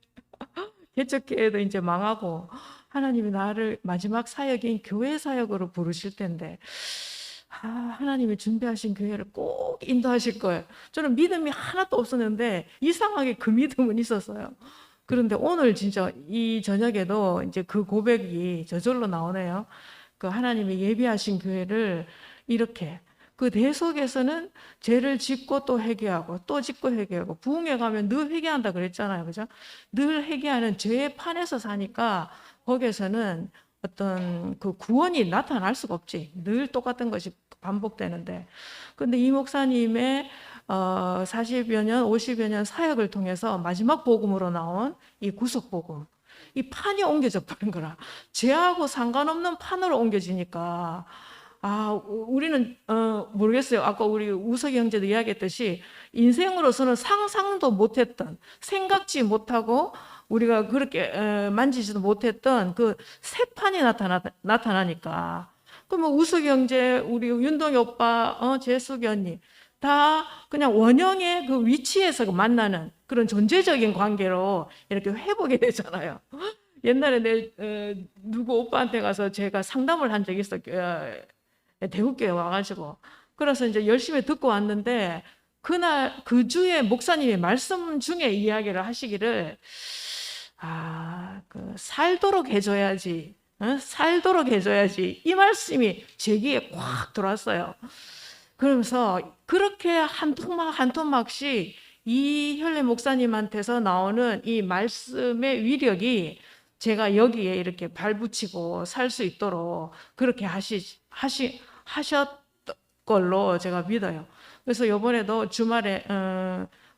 개척교회도 이제 망하고 하나님이 나를 마지막 사역인 교회 사역으로 부르실 텐데 하나님이 준비하신 교회를 꼭 인도하실 거예요. 저는 믿음이 하나도 없었는데 이상하게 그 믿음은 있었어요. 그런데 오늘 진짜 이 저녁에도 이제 그 고백이 저절로 나오네요. 그 하나님이 예비하신 교회를 이렇게 그 대속에서는 죄를 짓고 또 회개하고 또 짓고 회개하고 부흥회 가면 늘 회개한다 그랬잖아요. 그죠? 늘 회개하는 죄의 판에서 사니까 거기에서는 어떤 그 구원이 나타날 수가 없지. 늘 똑같은 것이 반복되는데. 근데 이 목사님의 40여 년, 50여 년 사역을 통해서 마지막 복음으로 나온 이 구속 복음. 이 판이 옮겨져 버린 거라. 죄하고 상관없는 판으로 옮겨지니까 우리는 모르겠어요. 아까 우리 우석이 형제도 이야기했듯이 인생으로서는 상상도 못했던 생각지 못하고 우리가 그렇게 만지지도 못했던 그 새 판이 나타나니까 그럼 우석이 형제, 우리 윤동이 오빠, 재숙이 언니 다 그냥 원형의 그 위치에서 만나는 그런 존재적인 관계로 이렇게 회복이 되잖아요. 옛날에 내 누구 오빠한테 가서 제가 상담을 한 적이 있어. 대구교회 와가지고 그래서 이제 열심히 듣고 왔는데 그날 그 주에 목사님이 말씀 중에 이야기를 하시기를 살도록 해줘야지, 살도록 해줘야지 이 말씀이 제 귀에 꽉 들어왔어요. 그러면서 그렇게 한 토막 한 토막씩 이 혈례 목사님한테서 나오는 이 말씀의 위력이 제가 여기에 이렇게 발붙이고 살 수 있도록 그렇게 하셨던 걸로 제가 믿어요. 그래서 이번에도 주말에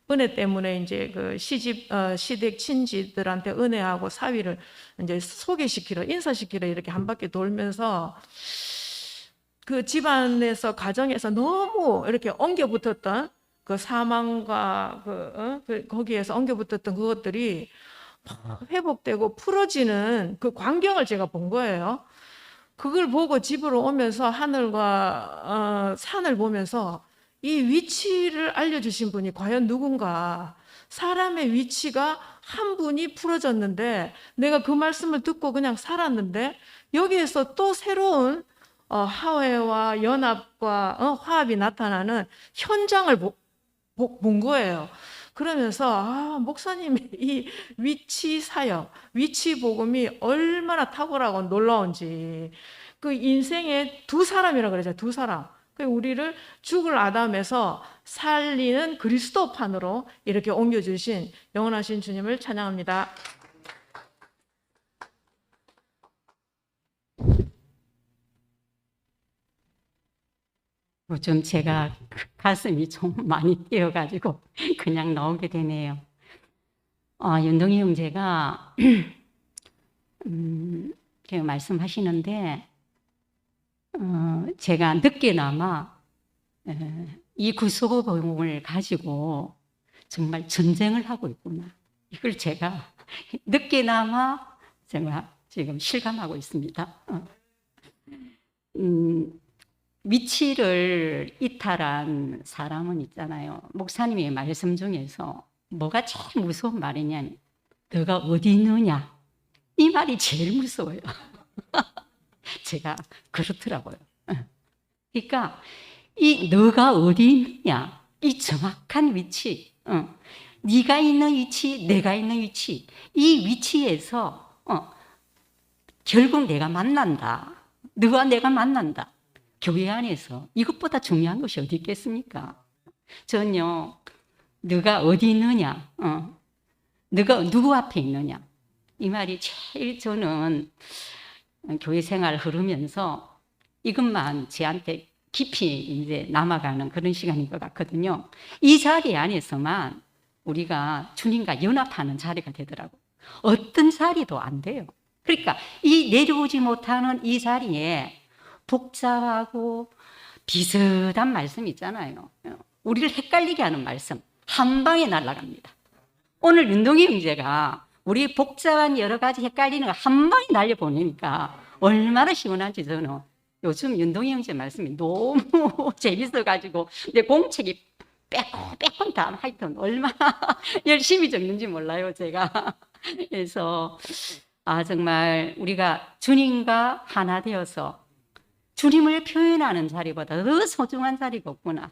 은혜 때문에 이제 그 시댁 친지들한테 은혜하고 사위를 이제 소개시키러 인사시키러 이렇게 한 바퀴 돌면서 그 집안에서 가정에서 너무 이렇게 엉겨붙었던 그 사망과 거기에서 엉겨붙었던 그것들이 회복되고 풀어지는 그 광경을 제가 본 거예요. 그걸 보고 집으로 오면서 하늘과 산을 보면서 이 위치를 알려주신 분이 과연 누군가, 사람의 위치가 한 분이 풀어졌는데 내가 그 말씀을 듣고 그냥 살았는데 여기에서 또 새로운 화해와 연합과 화합이 나타나는 현장을 본 거예요. 그러면서 목사님의 이 위치 사역, 위치 복음이 얼마나 탁월하고 놀라운지, 그 인생의 두 사람이라고 그러죠. 두 사람. 우리를 죽을 아담에서 살리는 그리스도판으로 이렇게 옮겨주신 영원하신 주님을 찬양합니다. 좀 제가 가슴이 좀 많이 뛰어가지고 그냥 나오게 되네요. 윤동희 형제가 제가 말씀하시는데 제가 늦게나마 이 구속복음을 가지고 정말 전쟁을 하고 있구나. 이걸 제가 늦게나마 제가 지금 실감하고 있습니다. 위치를 이탈한 사람은 있잖아요. 목사님의 말씀 중에서 뭐가 제일 무서운 말이냐면 너가 어디 있느냐, 이 말이 제일 무서워요. 제가 그렇더라고요. 그러니까 이 너가 어디 있느냐, 이 정확한 위치, 네가 있는 위치, 내가 있는 위치, 이 위치에서 결국 내가 만난다. 너와 내가 만난다. 교회 안에서 이것보다 중요한 것이 어디 있겠습니까? 전요, 너가 어디 있느냐, 너가 누구 앞에 있느냐, 이 말이 제일 저는 교회 생활 흐르면서 이것만 저한테 깊이 이제 남아가는 그런 시간인 것 같거든요. 이 자리 안에서만 우리가 주님과 연합하는 자리가 되더라고요. 어떤 자리도 안 돼요. 그러니까 이 내려오지 못하는 이 자리에 복잡하고 비슷한 말씀 있잖아요. 우리를 헷갈리게 하는 말씀 한 방에 날아갑니다. 오늘 윤동희 형제가 우리 복잡한 여러 가지 헷갈리는 거 한 방에 날려보내니까 얼마나 시원한지 저는 요즘 윤동희 형제 말씀이 너무 재밌어가지고 내 공책이 빼꼼 다 하여튼 얼마나 열심히 적는지 몰라요, 제가. 그래서 정말 우리가 주님과 하나 되어서 주님을 표현하는 자리보다 더 소중한 자리가 없구나.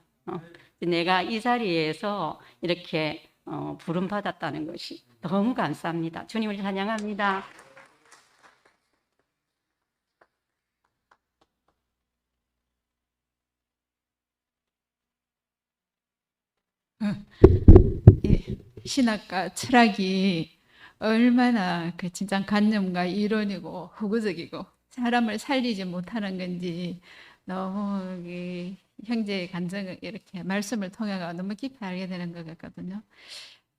내가 이 자리에서 이렇게 부름받았다는 것이 너무 감사합니다. 주님을 찬양합니다. 신학과 철학이 얼마나 그 진짜 관념과 이론이고 후구적이고 사람을 살리지 못하는 건지 너무 이 형제의 간증을 이렇게 말씀을 통해 너무 깊이 알게 되는 것 같거든요.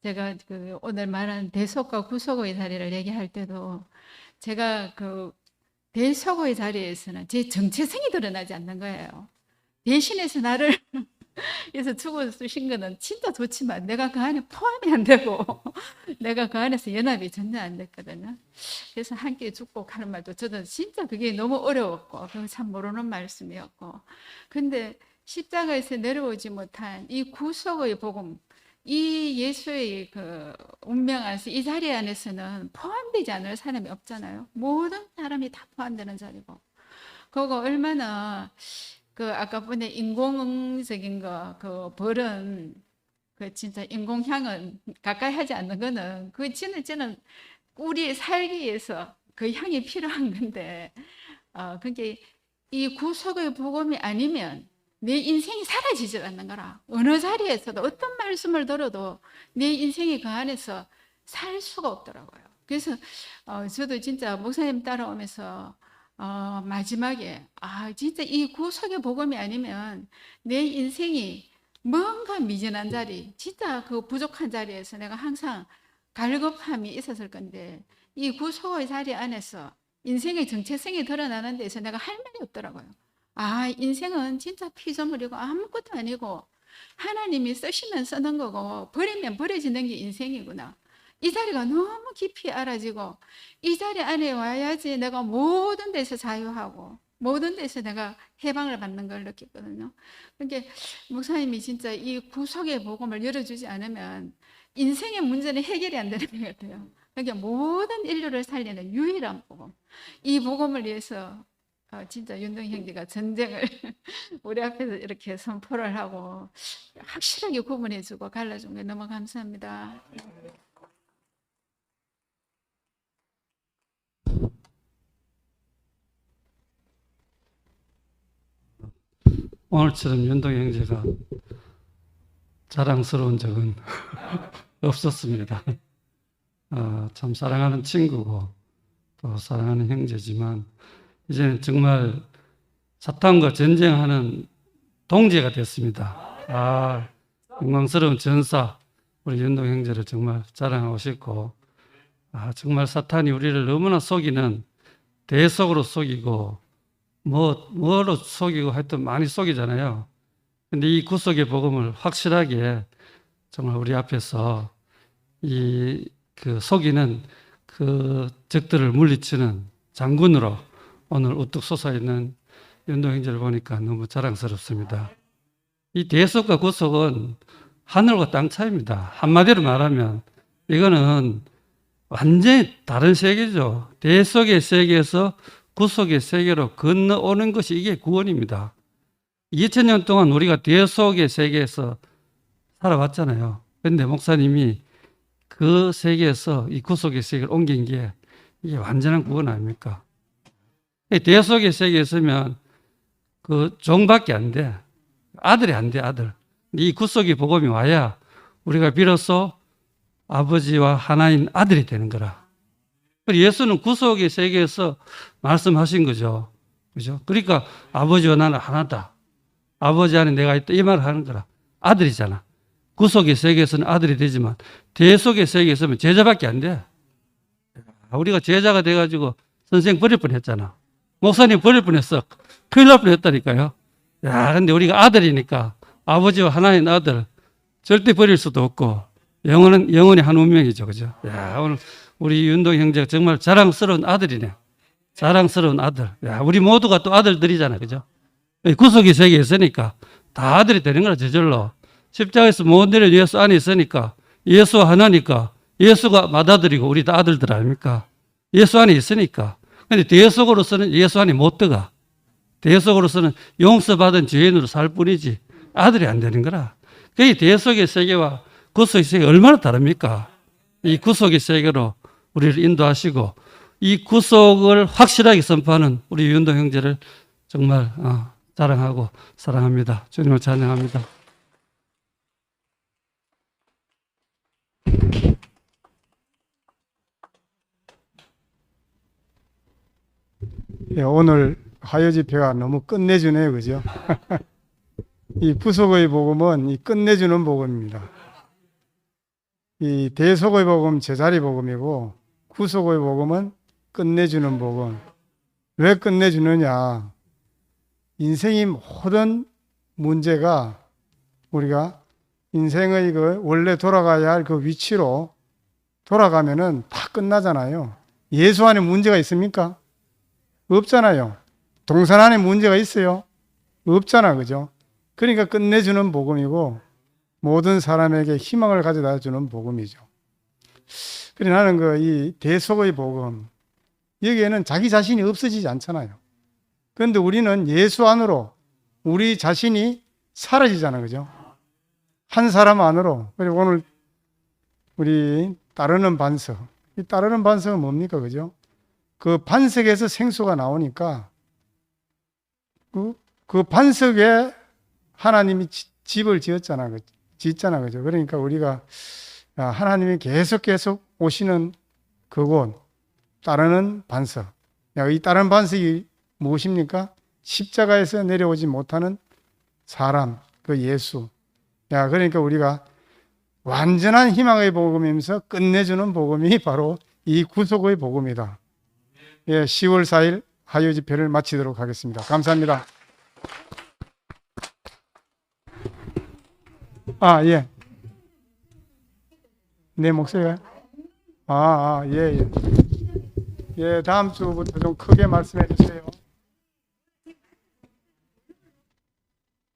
제가 그 오늘 말한 대속과 구속의 자리를 얘기할 때도 제가 그 대속의 자리에서는 제 정체성이 드러나지 않는 거예요. 대신해서 나를 그래서 죽어주신 거는 진짜 좋지만 내가 그 안에 포함이 안 되고 내가 그 안에서 연합이 전혀 안 됐거든요. 그래서 함께 죽고 하는 말도 저도 진짜 그게 너무 어려웠고 그거 참 모르는 말씀이었고, 근데 십자가에서 내려오지 못한 이 구속의 복음, 이 예수의 그 운명 안에서 이 자리 안에서는 포함되지 않을 사람이 없잖아요. 모든 사람이 다 포함되는 자리고, 그거 얼마나 그 아까 보니 인공적인 거, 그 벌은 그 진짜 인공향은 가까이 하지 않는 거는 그 저는 우리 살기 위해서 그 향이 필요한 건데, 그게 이 구속의 복음이 아니면 내 인생이 사라지지 않는 거라. 어느 자리에서도 어떤 말씀을 들어도 내 인생이 그 안에서 살 수가 없더라고요. 그래서 저도 진짜 목사님 따라오면서 마지막에 진짜 이 구속의 복음이 아니면 내 인생이 뭔가 미진한 자리, 진짜 그 부족한 자리에서 내가 항상 갈급함이 있었을 건데, 이 구속의 자리 안에서 인생의 정체성이 드러나는 데서 내가 할 말이 없더라고요. 인생은 진짜 피조물이고 아무것도 아니고 하나님이 쓰시면 쓰는 거고 버리면 버려지는 게 인생이구나. 이 자리가 너무 깊이 알아지고 이 자리 안에 와야지 내가 모든 데서 자유하고 모든 데서 내가 해방을 받는 걸 느꼈거든요. 그러니까 목사님이 진짜 이 구속의 복음을 열어주지 않으면 인생의 문제는 해결이 안 되는 것 같아요. 그러니까 모든 인류를 살리는 유일한 복음. 이 복음을 위해서 진짜 윤동 형제가 전쟁을 우리 앞에서 이렇게 선포를 하고 확실하게 구분해주고 갈라준 게 너무 감사합니다. 오늘처럼 윤동 형제가 자랑스러운 적은 없었습니다. 참 사랑하는 친구고 또 사랑하는 형제지만 이제는 정말 사탄과 전쟁하는 동지가 됐습니다. 영광스러운 전사 우리 윤동 형제를 정말 자랑하고 싶고 정말 사탄이 우리를 너무나 속이는 대속으로 속이고 뭐로 속이고 하여튼 많이 속이잖아요. 근데 이 구속의 복음을 확실하게 정말 우리 앞에서 그 속이는 그 적들을 물리치는 장군으로 오늘 우뚝 솟아있는 윤동 형제를 보니까 너무 자랑스럽습니다. 이 대속과 구속은 하늘과 땅 차이입니다. 한마디로 말하면 이거는 완전히 다른 세계죠. 대속의 세계에서 구속의 세계로 건너오는 것이 이게 구원입니다. 2000년 동안 우리가 대속의 세계에서 살아왔잖아요. 그런데 목사님이 그 세계에서 이 구속의 세계를 옮긴 게 이게 완전한 구원 아닙니까? 대속의 세계에 있으면 그 종밖에 안 돼. 아들이 안 돼, 아들. 이 구속의 복음이 와야 우리가 비로소 아버지와 하나인 아들이 되는 거라. 예수는 구속의 세계에서 말씀하신 거죠. 그죠? 그러니까 아버지와 나는 하나다. 아버지 안에 내가 있다. 이 말을 하는 거라. 아들이잖아. 구속의 세계에서는 아들이 되지만 대속의 세계에서는 제자밖에 안 돼. 우리가 제자가 돼가지고 선생 버릴 뻔했잖아. 목사님 버릴 뻔했어. 큰일 날 뻔했다니까요. 근데 우리가 아들이니까 아버지와 하나인 아들 절대 버릴 수도 없고 영원히 한 운명이죠. 그죠? 오늘 우리 윤동 형제가 정말 자랑스러운 아들이네. 자랑스러운 아들. 우리 모두가 또 아들들이잖아. 그죠? 구속의 세계에 있으니까 다 아들이 되는 거라 저절로. 십자가에서 못 내려 예수 안에 있으니까 예수와 하나니까 예수가 맏아들이고 우리 다 아들들 아닙니까? 예수 안에 있으니까. 근데 대속으로서는 예수 안에 못 들어가. 대속으로서는 용서받은 죄인으로 살 뿐이지 아들이 안 되는 거라. 그 대속의 세계와 구속의 세계가 얼마나 다릅니까? 이 구속의 세계로 우리를 인도하시고 이 구속을 확실하게 선포하는 우리 윤동 형제를 정말 자랑하고 사랑합니다. 주님을 찬양합니다. 오늘 화요 집회가 너무 끝내주네요. 그죠? 이 구속의 복음은 이 끝내주는 복음입니다. 이 대속의 복음 제자리 복음이고 구속의 복음은 끝내주는 복음. 왜 끝내주느냐? 인생의 모든 문제가 우리가 인생의 그 원래 돌아가야 할 그 위치로 돌아가면은 다 끝나잖아요. 예수 안에 문제가 있습니까? 없잖아요. 동산 안에 문제가 있어요? 없잖아. 그죠? 그러니까 끝내주는 복음이고 모든 사람에게 희망을 가져다 주는 복음이죠. 그래 나는 이 대속의 복음 여기에는 자기 자신이 없어지지 않잖아요. 그런데 우리는 예수 안으로 우리 자신이 사라지잖아요. 그죠? 한 사람 안으로. 그리고 오늘 우리 따르는 반석. 이 따르는 반석은 뭡니까? 그죠? 그 반석에서 생수가 나오니까 그 반석에 하나님이 집을 짓잖아. 그죠? 그러니까 우리가 하나님이 계속 오시는 그곳, 따르는 반석. 이 따르는 반석이 무엇입니까? 십자가에서 내려오지 못하는 사람, 그 예수. 그러니까 우리가 완전한 희망의 복음이면서 끝내주는 복음이 바로 이 구속의 복음이다. 10월 4일 화요 집회를 마치도록 하겠습니다. 감사합니다. 예. 내 목소리가 예, 예. 예, 다음 주부터 좀 크게 말씀해 주세요.